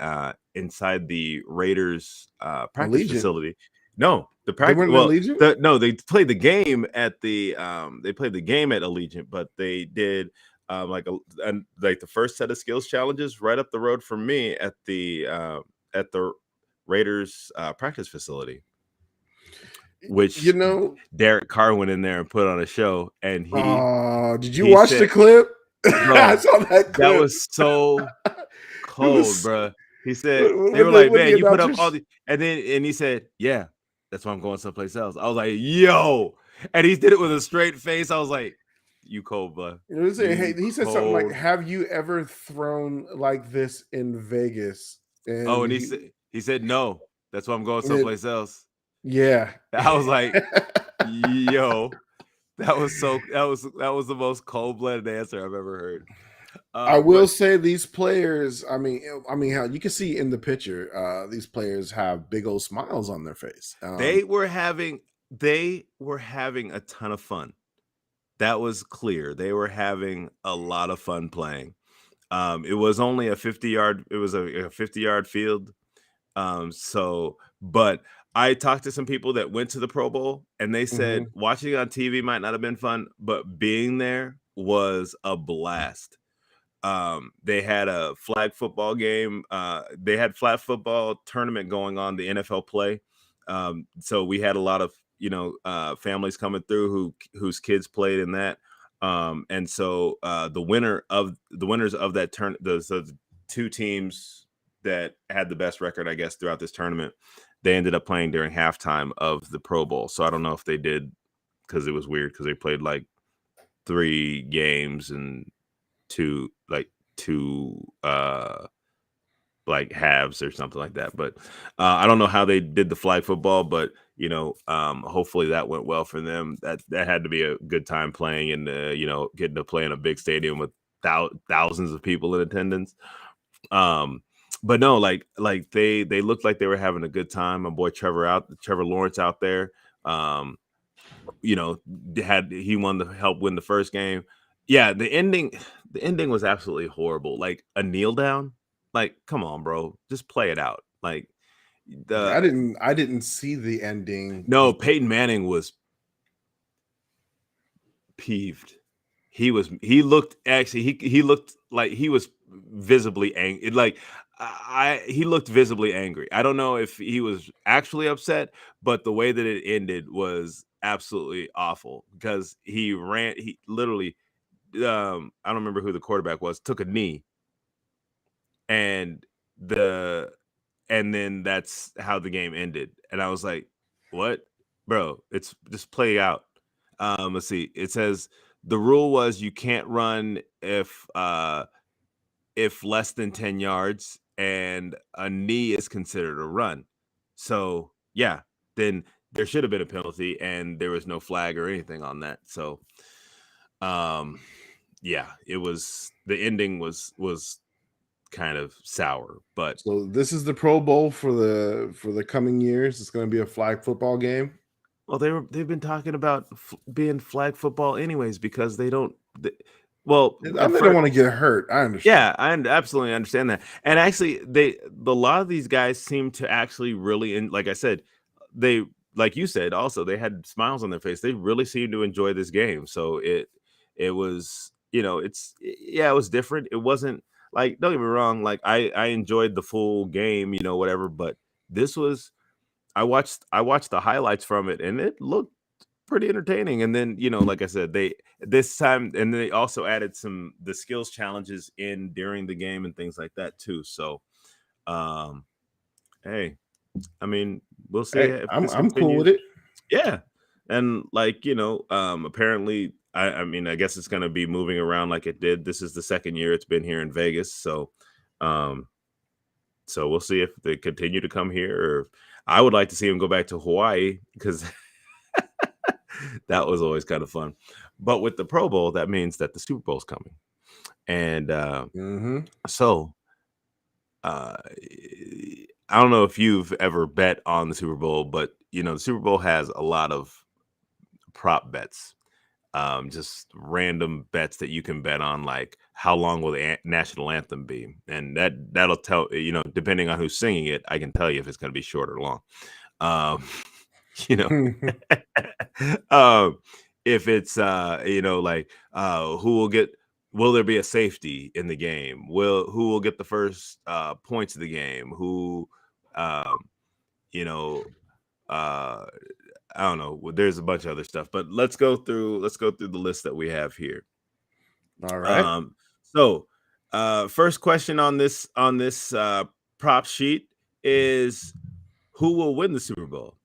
inside the Raiders practice Allegiant. facility. No, the They practice. weren't Well, Allegiant? no, they played the game at the they played the game at Allegiant, but they did and like the first set of skills challenges right up the road from me at the Raiders practice facility, You which know, Derek Carr went in there and put on a show, and did you he watch the said, clip? I "Bro, saw that that clip. was so It cold, was bro." He said they when were the like, when the "Man, you put up all announcers. the," and he said, "Yeah, that's why I'm going someplace else." I was like, "Yo," and he did it with a straight face. I was like, "You cold, bro. Hey, You he said something like, cold." "Have you ever thrown like this in Vegas?" Oh, And and he said no. That's why I'm going it, someplace else. yeah. I was like, yo, that was the most cold blooded answer I've ever heard. I will But say these players. I mean, how you can see in the picture, these players have big old smiles on their face. they were having a ton of fun. That was clear. They were having a lot of fun playing. It was only a 50-yard. It was a 50-yard field. But I talked to some people that went to the Pro Bowl and they said Mhm. watching it on TV might not have been fun, but being there was a blast. They had a flag football game. They had flag football tournament going on, the NFL play. So we had a lot of families coming through whose kids played in that. And so the winners of that turn, the two teams that had the best record, I guess, throughout this tournament, they ended up playing during halftime of the Pro Bowl. So I don't know if they did, because it was weird because they played like 3 games and two like halves or something like that. But I don't know how they did the flag football, but hopefully that went well for them. That had to be a good time playing and getting to play in a big stadium with thousands of people in attendance. But no, like they looked like they were having a good time. My boy Trevor Lawrence out there, he won to help win the first game. Yeah, the ending was absolutely horrible. Like a kneel down. Like, come on, bro, just play it out. Like I didn't see the ending. No, Peyton Manning was peeved. He looked like he was visibly angry. Like he looked visibly angry. I don't know if he was actually upset, but the way that it ended was absolutely awful because he literally I don't remember who the quarterback was, took a knee, and then that's how the game ended. And I was like, what? Bro, it's just play out. Let's see. It says the rule was you can't run if less than 10 yards, and a knee is considered a run. So yeah, then there should have been a penalty, and there was no flag or anything on that. So yeah, it was, the ending was kind of sour. But so this is the Pro Bowl for the coming years. It's going to be a flag football game. Well, they've been talking about being flag football anyways because they don't. They don't want to get hurt. I understand. Yeah, I absolutely understand that. And actually, a lot of these guys seem to actually really, and like I said, they, like you said, also they had smiles on their face. They really seemed to enjoy this game. So it was, it was different. It wasn't like, don't get me wrong, like I enjoyed the full game, whatever. But this was. I watched the highlights from it, and it looked pretty entertaining. And then, like I said, this time, and they also added the skills challenges in during the game and things like that too. So, hey, I mean, we'll see. Hey, I'm cool with it. Yeah, and like apparently, I mean, I guess it's going to be moving around like it did. This is the second year it's been here in Vegas, so we'll see if they continue to come here, or I would like to see him go back to Hawaii because that was always kind of fun. But with the Pro Bowl, that means that the Super Bowl's coming. And so I don't know if you've ever bet on the Super Bowl, but the Super Bowl has a lot of prop bets. Just random bets that you can bet on, like how long will the national anthem be, and that'll tell, depending on who's singing it, I can tell you if it's going to be short or long. If it's like will there be a safety in the game, who will get the first points of the game, who I don't know. There's a bunch of other stuff, but let's go through the list that we have here. All right. So, first question on this prop sheet is, who will win the Super Bowl?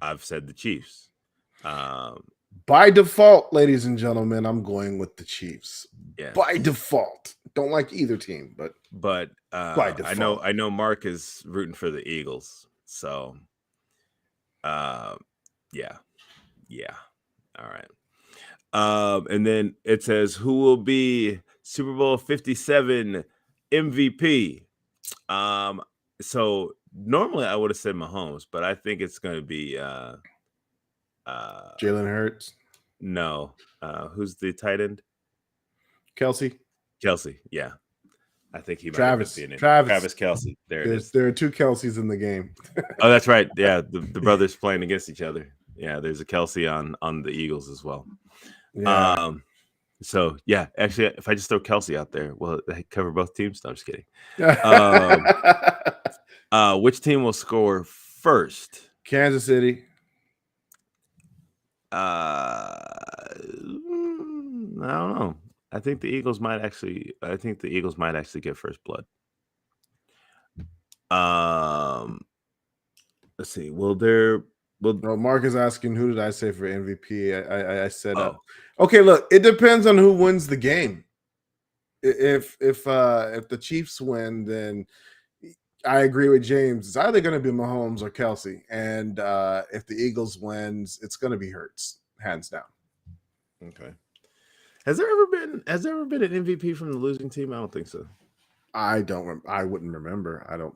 I've said the Chiefs. By default, ladies and gentlemen, I'm going with the Chiefs. Yeah. By default. Don't like either team, but by default. I know Mark is rooting for the Eagles. So, yeah. All right. And then it says, who will be Super Bowl 57 MVP? So normally I would have said Mahomes, but I think it's going to be Jalen Hurts. No. Who's the tight end? Kelsey. Yeah. I think he Travis Kelce. There are 2 Kelseys in the game. Oh, that's right. Yeah, the brothers playing against each other. Yeah, there's a Kelce on the Eagles as well. Yeah. So yeah, actually, if I just throw Kelce out there, well, they cover both teams. No, I'm just kidding. Which team will score first? Kansas City. I don't know. I think the Eagles might actually get first blood. Let's see. No, Mark is asking who did I say for MVP? I said Oh. okay, look, it depends on who wins the game. If the Chiefs win, then I agree with James. It's either going to be Mahomes or Kelsey, and if the Eagles wins, it's going to be Hurts, hands down. Okay. Has there ever been an MVP from the losing team? I don't think so. I wouldn't remember. I don't.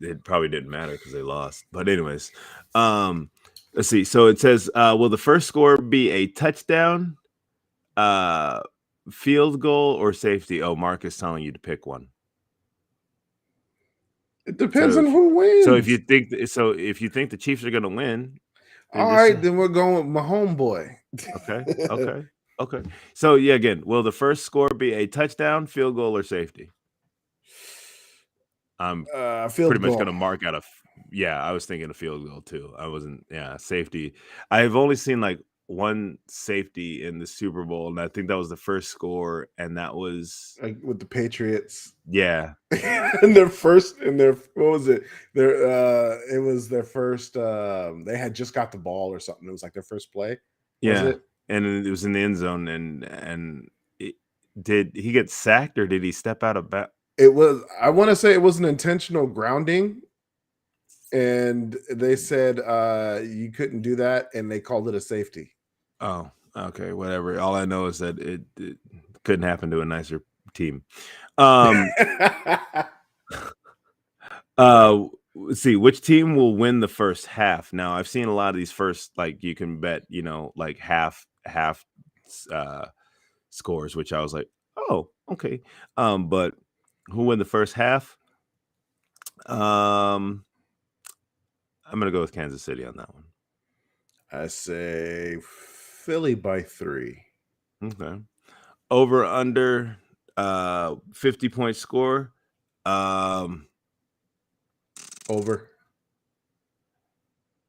It probably didn't matter because they lost. But anyways, let's see. So it says, will the first score be a touchdown, field goal, or safety? Oh, Mark is telling you to pick one. It depends on who wins. So if you think the Chiefs are going to win, all right, then we're going with my homeboy. Okay. So yeah, again, will the first score be a touchdown, field goal, or safety? I'm pretty much going to mark out I was thinking a field goal too. I wasn't. Yeah, safety. I've only seen like one safety in the Super Bowl, and I think that was the first score, and that was like with the Patriots. Yeah. What was it? It was their first. They had just got the ball or something. It was like their first play. Yeah, and it was in the end zone, and did he get sacked or did he step out of bounds? It was. I want to say it was an intentional grounding, and they said you couldn't do that, and they called it a safety. Oh, okay, whatever. All I know is that it couldn't happen to a nicer team. Let's see, which team will win the first half? Now, I've seen a lot of these first, like you can bet, like half scores, which I was like, oh, okay. But who win the first half? I'm gonna go with Kansas City on that one. I say Philly by 3. Okay. Over under 50-point score. Over.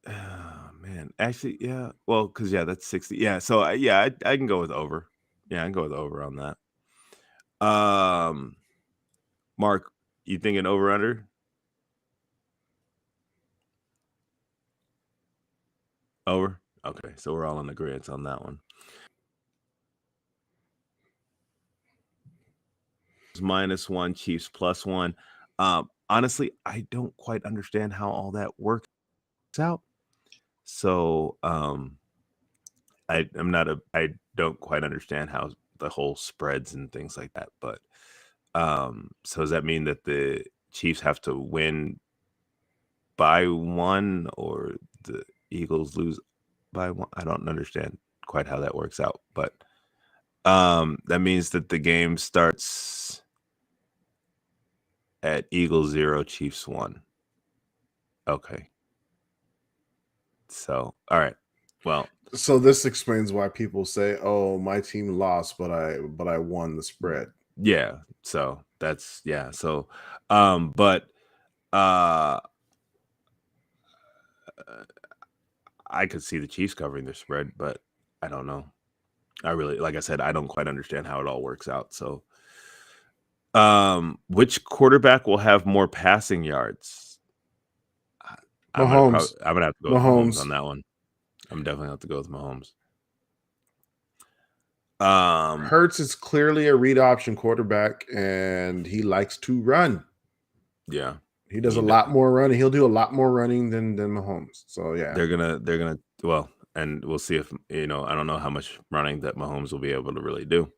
Oh, man. Actually, yeah. Well, because that's 60. Yeah. So I can go with over. Yeah, I can go with over on that. Mark, you thinking over under? Over? Okay, so we're all in agreement on that one. -1, Chiefs +1. Honestly, I don't quite understand how all that works out. So I don't quite understand how the whole spreads and things like that. But so does that mean that the Chiefs have to win by 1 or the Eagles lose by 1? I don't understand quite how that works out, but that means that the game starts at Eagles 0, Chiefs 1. Okay. So, all right. Well, so this explains why people say, "Oh, my team lost, but I won the spread." Yeah. So that's So, but I could see the Chiefs covering their spread, but I don't know. Like I said, I don't quite understand how it all works out. So, which quarterback will have more passing yards? I'm gonna have to go with Mahomes on that one. I'm definitely gonna have to go with Mahomes. Hurts is clearly a read option quarterback, and he likes to run. Yeah, he does a lot more running. He'll do a lot more running than Mahomes. So yeah, they're gonna well, and we'll see if I don't know how much running that Mahomes will be able to really do.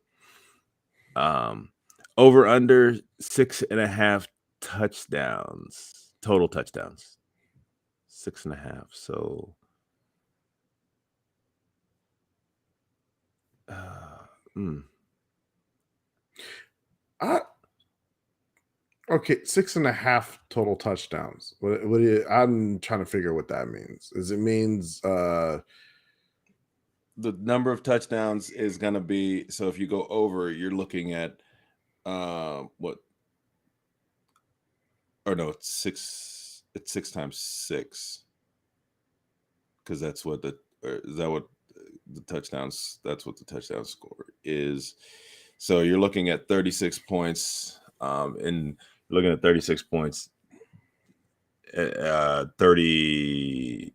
Over under 6.5 touchdowns, total touchdowns. 6.5. So okay, 6.5 total touchdowns. I'm trying to figure what that means. It means the number of touchdowns is going to be, so if you go over, you're looking at what? Or no, it's 6 times 6. because that's what is that what the touchdowns? That's what the touchdown score is. So you're looking at 36 points, and looking at 36 points, 30,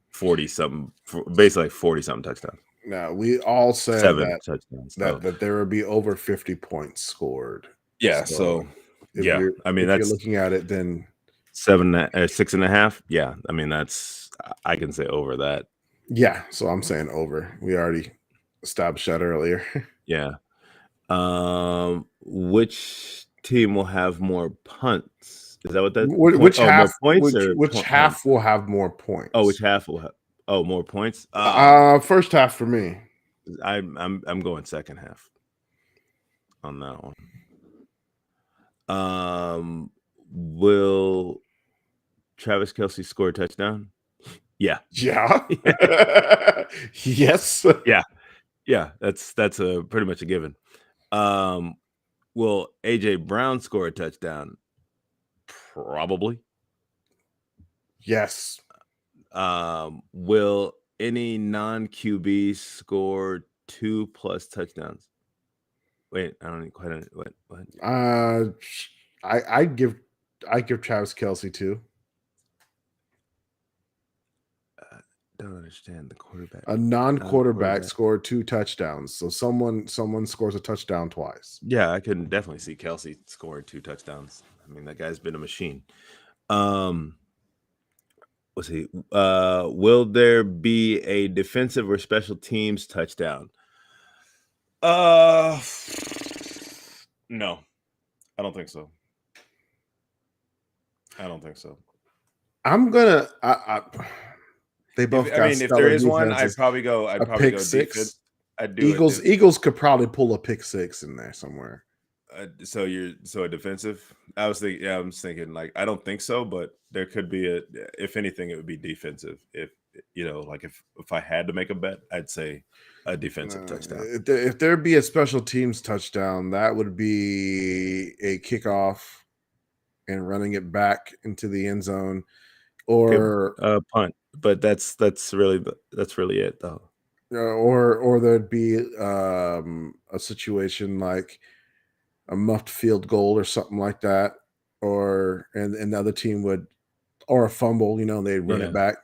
40 something, basically 40 something touchdowns. Now we all said 7 touchdowns. So. that there would be over 50 points scored. Yeah. So if yeah, you're, I mean, if you're looking at it, then 6.5. Yeah, I mean, I can say over that. Yeah, so I'm saying over. We already established that earlier. Yeah. Which team will have more punts? Is that what that? Which half? More points which half will have more points? Oh, which half will have? Oh, more points. First half for me. I'm going second half on that one. Will Travis Kelce score a touchdown? Yeah. Yeah. Yes. Yeah. That's a pretty much a given. Will AJ Brown score a touchdown? Probably. Yes. Will any non-QB score 2+ touchdowns? Wait, I don't quite. What? I give Travis Kelce 2. Don't understand the quarterback. A non-quarterback scored 2 touchdowns. So someone scores a touchdown twice. Yeah, I can definitely see Kelce scoring 2 touchdowns. I mean, that guy's been a machine. Let's see. Will there be a defensive or special teams touchdown? No, I don't think so. I'm gonna. They both. If there is one, I'd probably go. I'd probably go six. I'd do Eagles could probably pull a pick 6 in there somewhere. So a defensive. I was thinking like I don't think so, but there could be if anything, it would be defensive. If if I had to make a bet, I'd say a defensive touchdown. If there be a special teams touchdown, that would be a kickoff and running it back into the end zone, or a punt. But that's really it though. Or there'd be a situation like a muffed field goal or something like that, and the other team would, or a fumble, they'd run it back.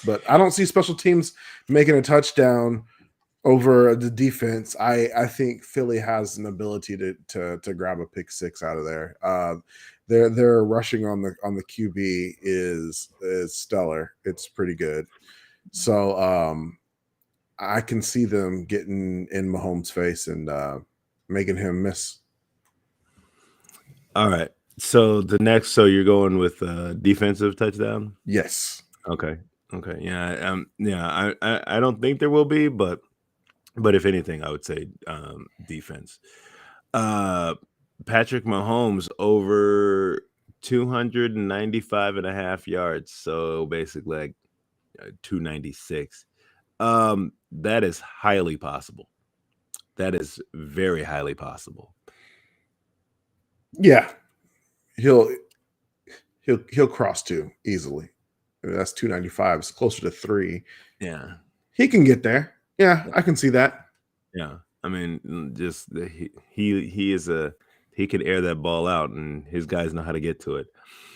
But I don't see special teams making a touchdown over the defense. I think Philly has an ability to grab a pick 6 out of there. Their rushing on the QB is stellar. It's pretty good. So I can see them getting in Mahomes' face and making him miss. All right. So you're going with defensive touchdown? Yes. Okay. Yeah. I don't think there will be, but if anything, I would say defense. Patrick Mahomes over 295.5 yards. So basically like 296. That is highly possible. That is very highly possible. Yeah. He'll cross 2 easily. That's 295. It's closer to 3. Yeah. He can get there. Yeah, I can see that. Yeah. I mean, just he can air that ball out, and his guys know how to get to it.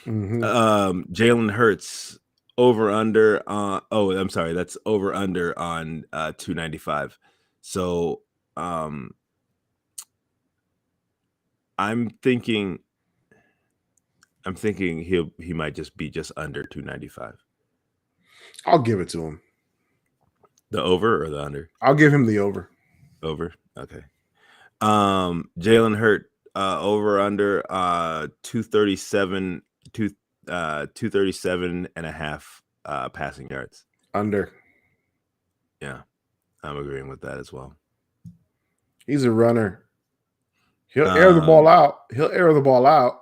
Mm-hmm. Jalen Hurts over under. I'm sorry, that's over under on 295. So I'm thinking he might just be just under 295. I'll give it to him. The over or the under? I'll give him the over. Over. Okay. Jalen Hurt over under 237 and a half passing yards. Under. Yeah, I'm agreeing with that as well. He's a runner. He'll air the ball out.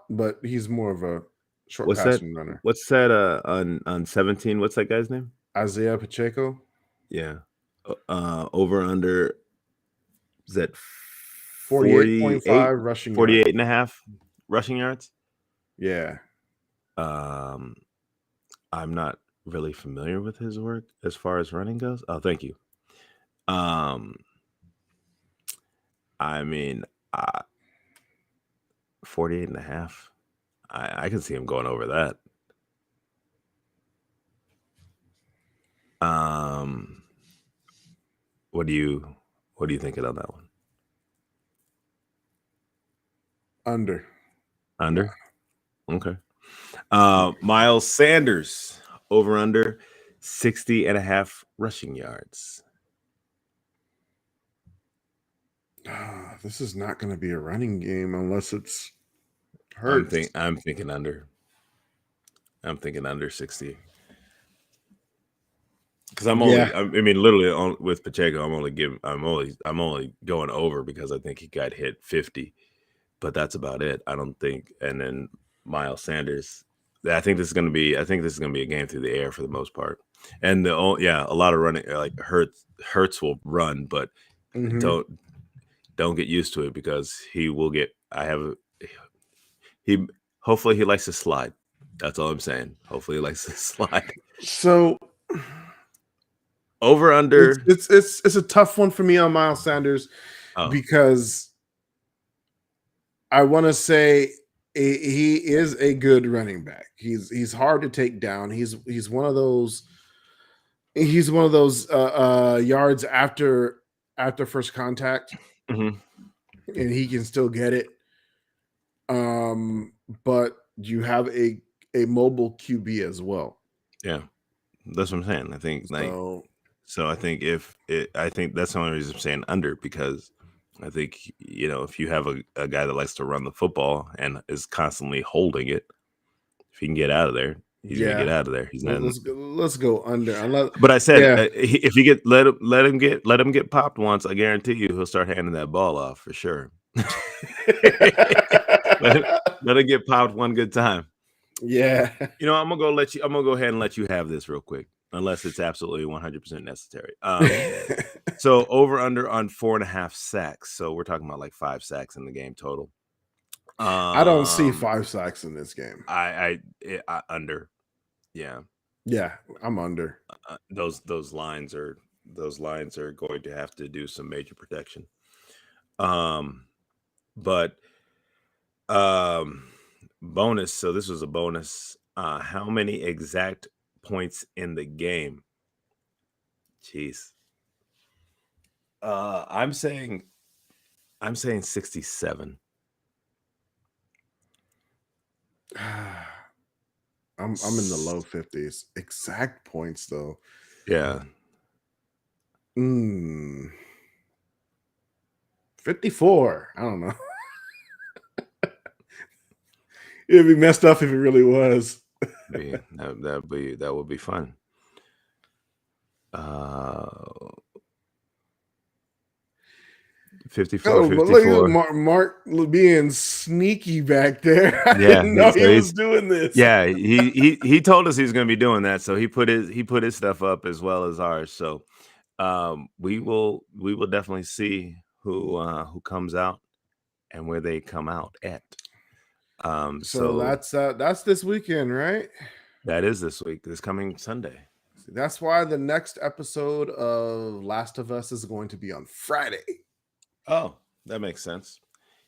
But he's more of a short passing runner. What's that on 17? What's that guy's name? Isaiah Pacheco. Yeah. Over under, is that 48.5 rushing 48 and a half rushing yards? Yeah. I'm not really familiar with his work as far as running goes. Oh, thank you. I mean, 48 and a half. I can see him going over that. What do you think on that one? Under. Under? Okay. Miles Sanders, over under 60 and a half rushing yards. This is not going to be a running game unless it's Hurts. I'm thinking under. I'm thinking under 60. Because I'm only, I mean, literally with Pacheco, I'm only going over because I think he got hit 50, but that's about it. I don't think. And then Miles Sanders, I think this is going to be a game through the air for the most part. And a lot of running, like Hurts will run, but don't get used to it because he will get. Hopefully he likes to slide. That's all I'm saying. Hopefully he likes to slide. So over under. It's a tough one for me on Miles Sanders because I want to say he is a good running back. He's hard to take down. He's one of those. He's one of those yards after first contact, and he can still get it. But you have a mobile QB as well. Yeah, that's what I'm saying. I think so I think I think that's the only reason I'm saying under, because I think, if you have a guy that likes to run the football and is constantly holding it, if he can get out of there, he's gonna get out of there. He's not. Let's go under. But I said if you let him get popped once, I guarantee you he'll start handing that ball off for sure. let him get popped one good time. Yeah. I'm gonna go ahead and let you have this real quick, unless it's absolutely 100% necessary. So over under on 4.5 sacks. So we're talking about like 5 sacks in the game total. I don't see 5 sacks in this game. I under. Yeah, I'm under. Those lines are going to have to do some major protection. But bonus. So this was a bonus. How many exact points in the game? Jeez. I'm saying 67. I'm in the low 50s. Exact points though. Yeah. 54. I don't know. It'd be messed up if it really was. That would be fun. 54. Look at Mark being sneaky back there. I didn't know he was doing this. Yeah, he told us he was going to be doing that, so he put his stuff up as well as ours. So we will definitely see who comes out and where they come out at. So that's this weekend, right? That is this week, this coming Sunday. That's why the next episode of Last of Us is going to be on Friday. Oh, that makes sense.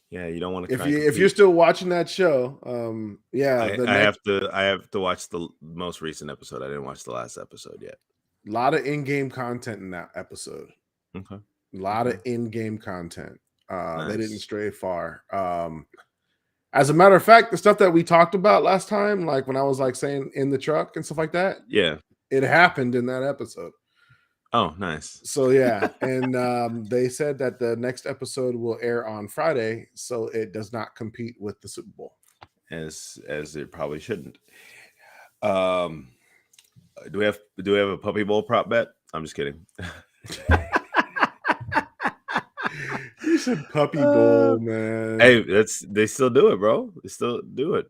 Yeah, you don't want to. If you're still watching that show, I have to watch the most recent episode. I didn't watch the last episode yet. A lot of in-game content in that episode. Okay. A lot of in-game content. Nice. They didn't stray far. As a matter of fact, the stuff that we talked about last time, like when I was like saying in the truck and stuff like that, it happened in that episode. Oh, nice. So yeah, and they said that the next episode will air on Friday, so it does not compete with the Super Bowl, as it probably shouldn't. Do we have a Puppy Bowl prop bet? I'm just kidding. You said Puppy Bowl, man. Hey, they still do it, bro. They still do it.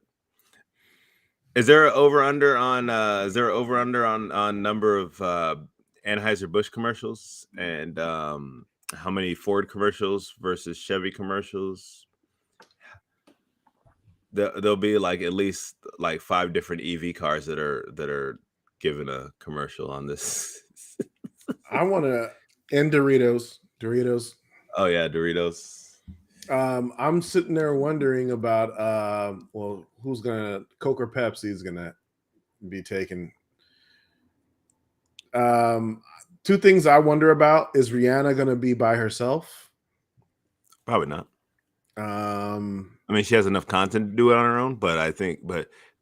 Is there an over under on number of Anheuser-Busch commercials, and how many Ford commercials versus Chevy commercials? there'll be like at least like 5 different EV cars that are giving a commercial on this. I want to and Doritos. Oh yeah, Doritos. I'm sitting there wondering about well, who's gonna Coke or Pepsi is gonna be taken. Two things I wonder about: is Rihanna gonna be by herself? Probably not. Um, I mean, she has enough content to do it on her own, but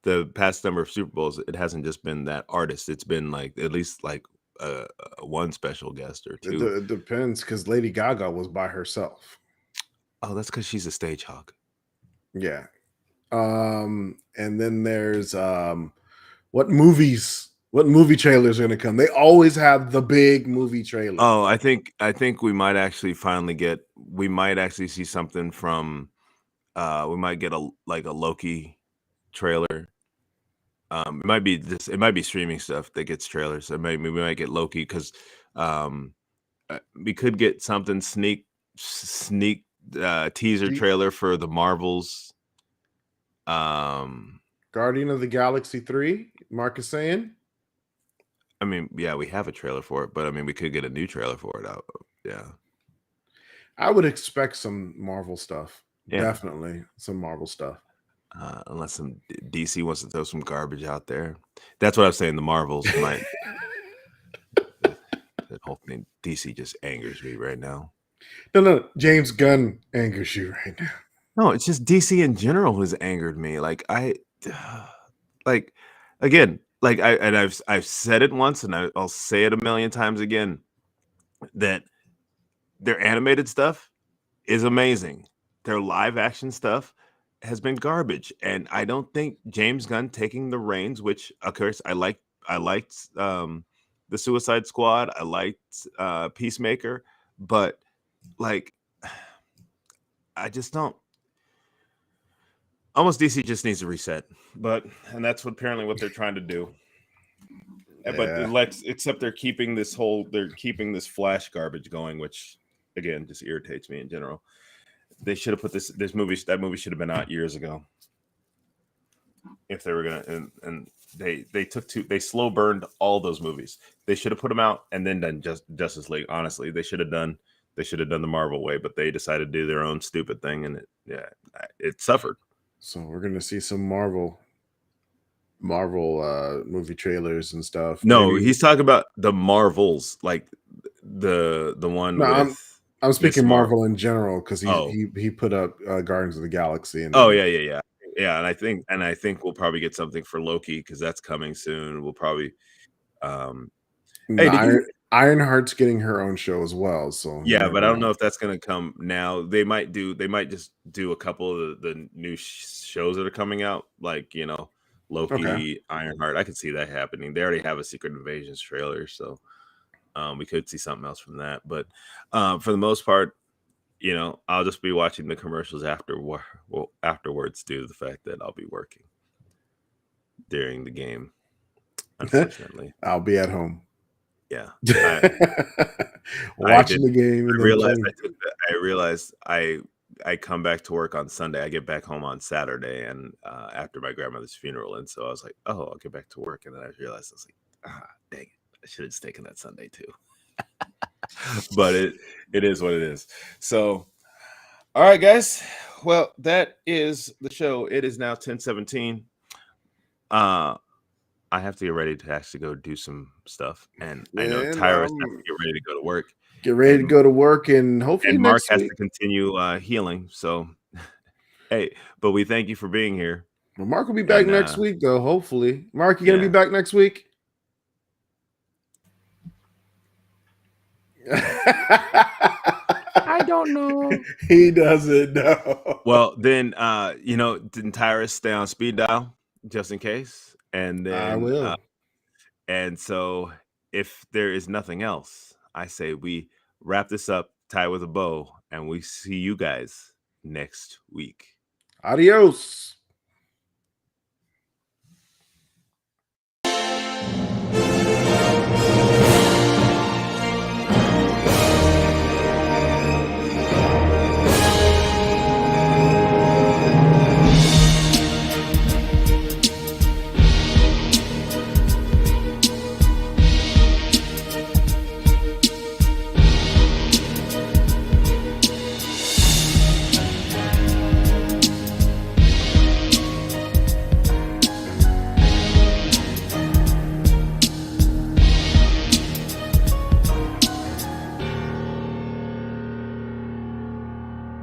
the past number of Super Bowls, it hasn't just been that artist. It's been like at least like one special guest or two. it depends because Lady Gaga was by herself. Oh, that's because she's a stage hog. Yeah. And then there's what movie trailers are gonna come? They always have the big movie trailer. Oh, I think we might actually we might actually see something from we might get a Loki trailer. It might be streaming stuff that gets trailers. We might get Loki because we could get something sneak teaser trailer for the Marvels. Guardian of the Galaxy 3, Mark is saying. I mean, yeah, we have a trailer for it, but I mean, we could get a new trailer for it out. Yeah. I would expect some Marvel stuff. Yeah. Definitely some Marvel stuff. Unless some DC wants to throw some garbage out there. That's what I'm saying. The Marvels might. That whole thing, DC just angers me right now. No. James Gunn angers you right now. No, it's just DC in general has angered me. Like again, I've said it once and I'll say it a million times again that their animated stuff is amazing. Their live action stuff has been garbage, and I don't think James Gunn taking the reins, which of course I liked the Suicide Squad, I liked Peacemaker, but like I just don't. Almost DC just needs to reset, and that's apparently what they're trying to do. Yeah. But except they're keeping this Flash garbage going, which again just irritates me in general. They should have put that movie should have been out years ago. If they were gonna, and they slow burned all those movies. They should have put them out and then done Justice League. Honestly, they should have done the Marvel way, but they decided to do their own stupid thing, and it suffered. So we're gonna see some Marvel movie trailers and stuff. No, he's talking about the Marvels, like the one. No, I'm speaking Marvel in general because he put up Guardians of the Galaxy. And yeah. And I think we'll probably get something for Loki because that's coming soon. We'll probably. Ironheart's getting her own show as well. So yeah, but I don't know if that's going to come now. They might just do a couple of the new shows that are coming out, like Loki, okay. Ironheart. I could see that happening. They already have a Secret Invasions trailer, so we could see something else from that. But for the most part, I'll just be watching the commercials afterwards due to the fact that I'll be working during the game. Unfortunately, I'll be at home. Yeah, watching the game. I realized I come back to work on Sunday. I get back home on Saturday, and after my grandmother's funeral, and so I was like, "Oh, I'll get back to work." And then I realized I was like, "Dang it! I should have just taken that Sunday too." But it is what it is. So, all right, guys. Well, that is the show. It is now 10:17. I have to get ready to actually go do some stuff, and I know Tyrus has to get ready to go to work. Get ready to go to work, and hopefully, and Mark has to continue healing. So, hey, but we thank you for being here. Well, Mark will be back next week, though. Hopefully, Mark, you gonna be back next week? I don't know. He doesn't know. Well, then, didn't Tyrus stay on speed dial just in case? And then I will. And so, if there is nothing else, I say we wrap this up, tie with a bow, and we see you guys next week. Adios.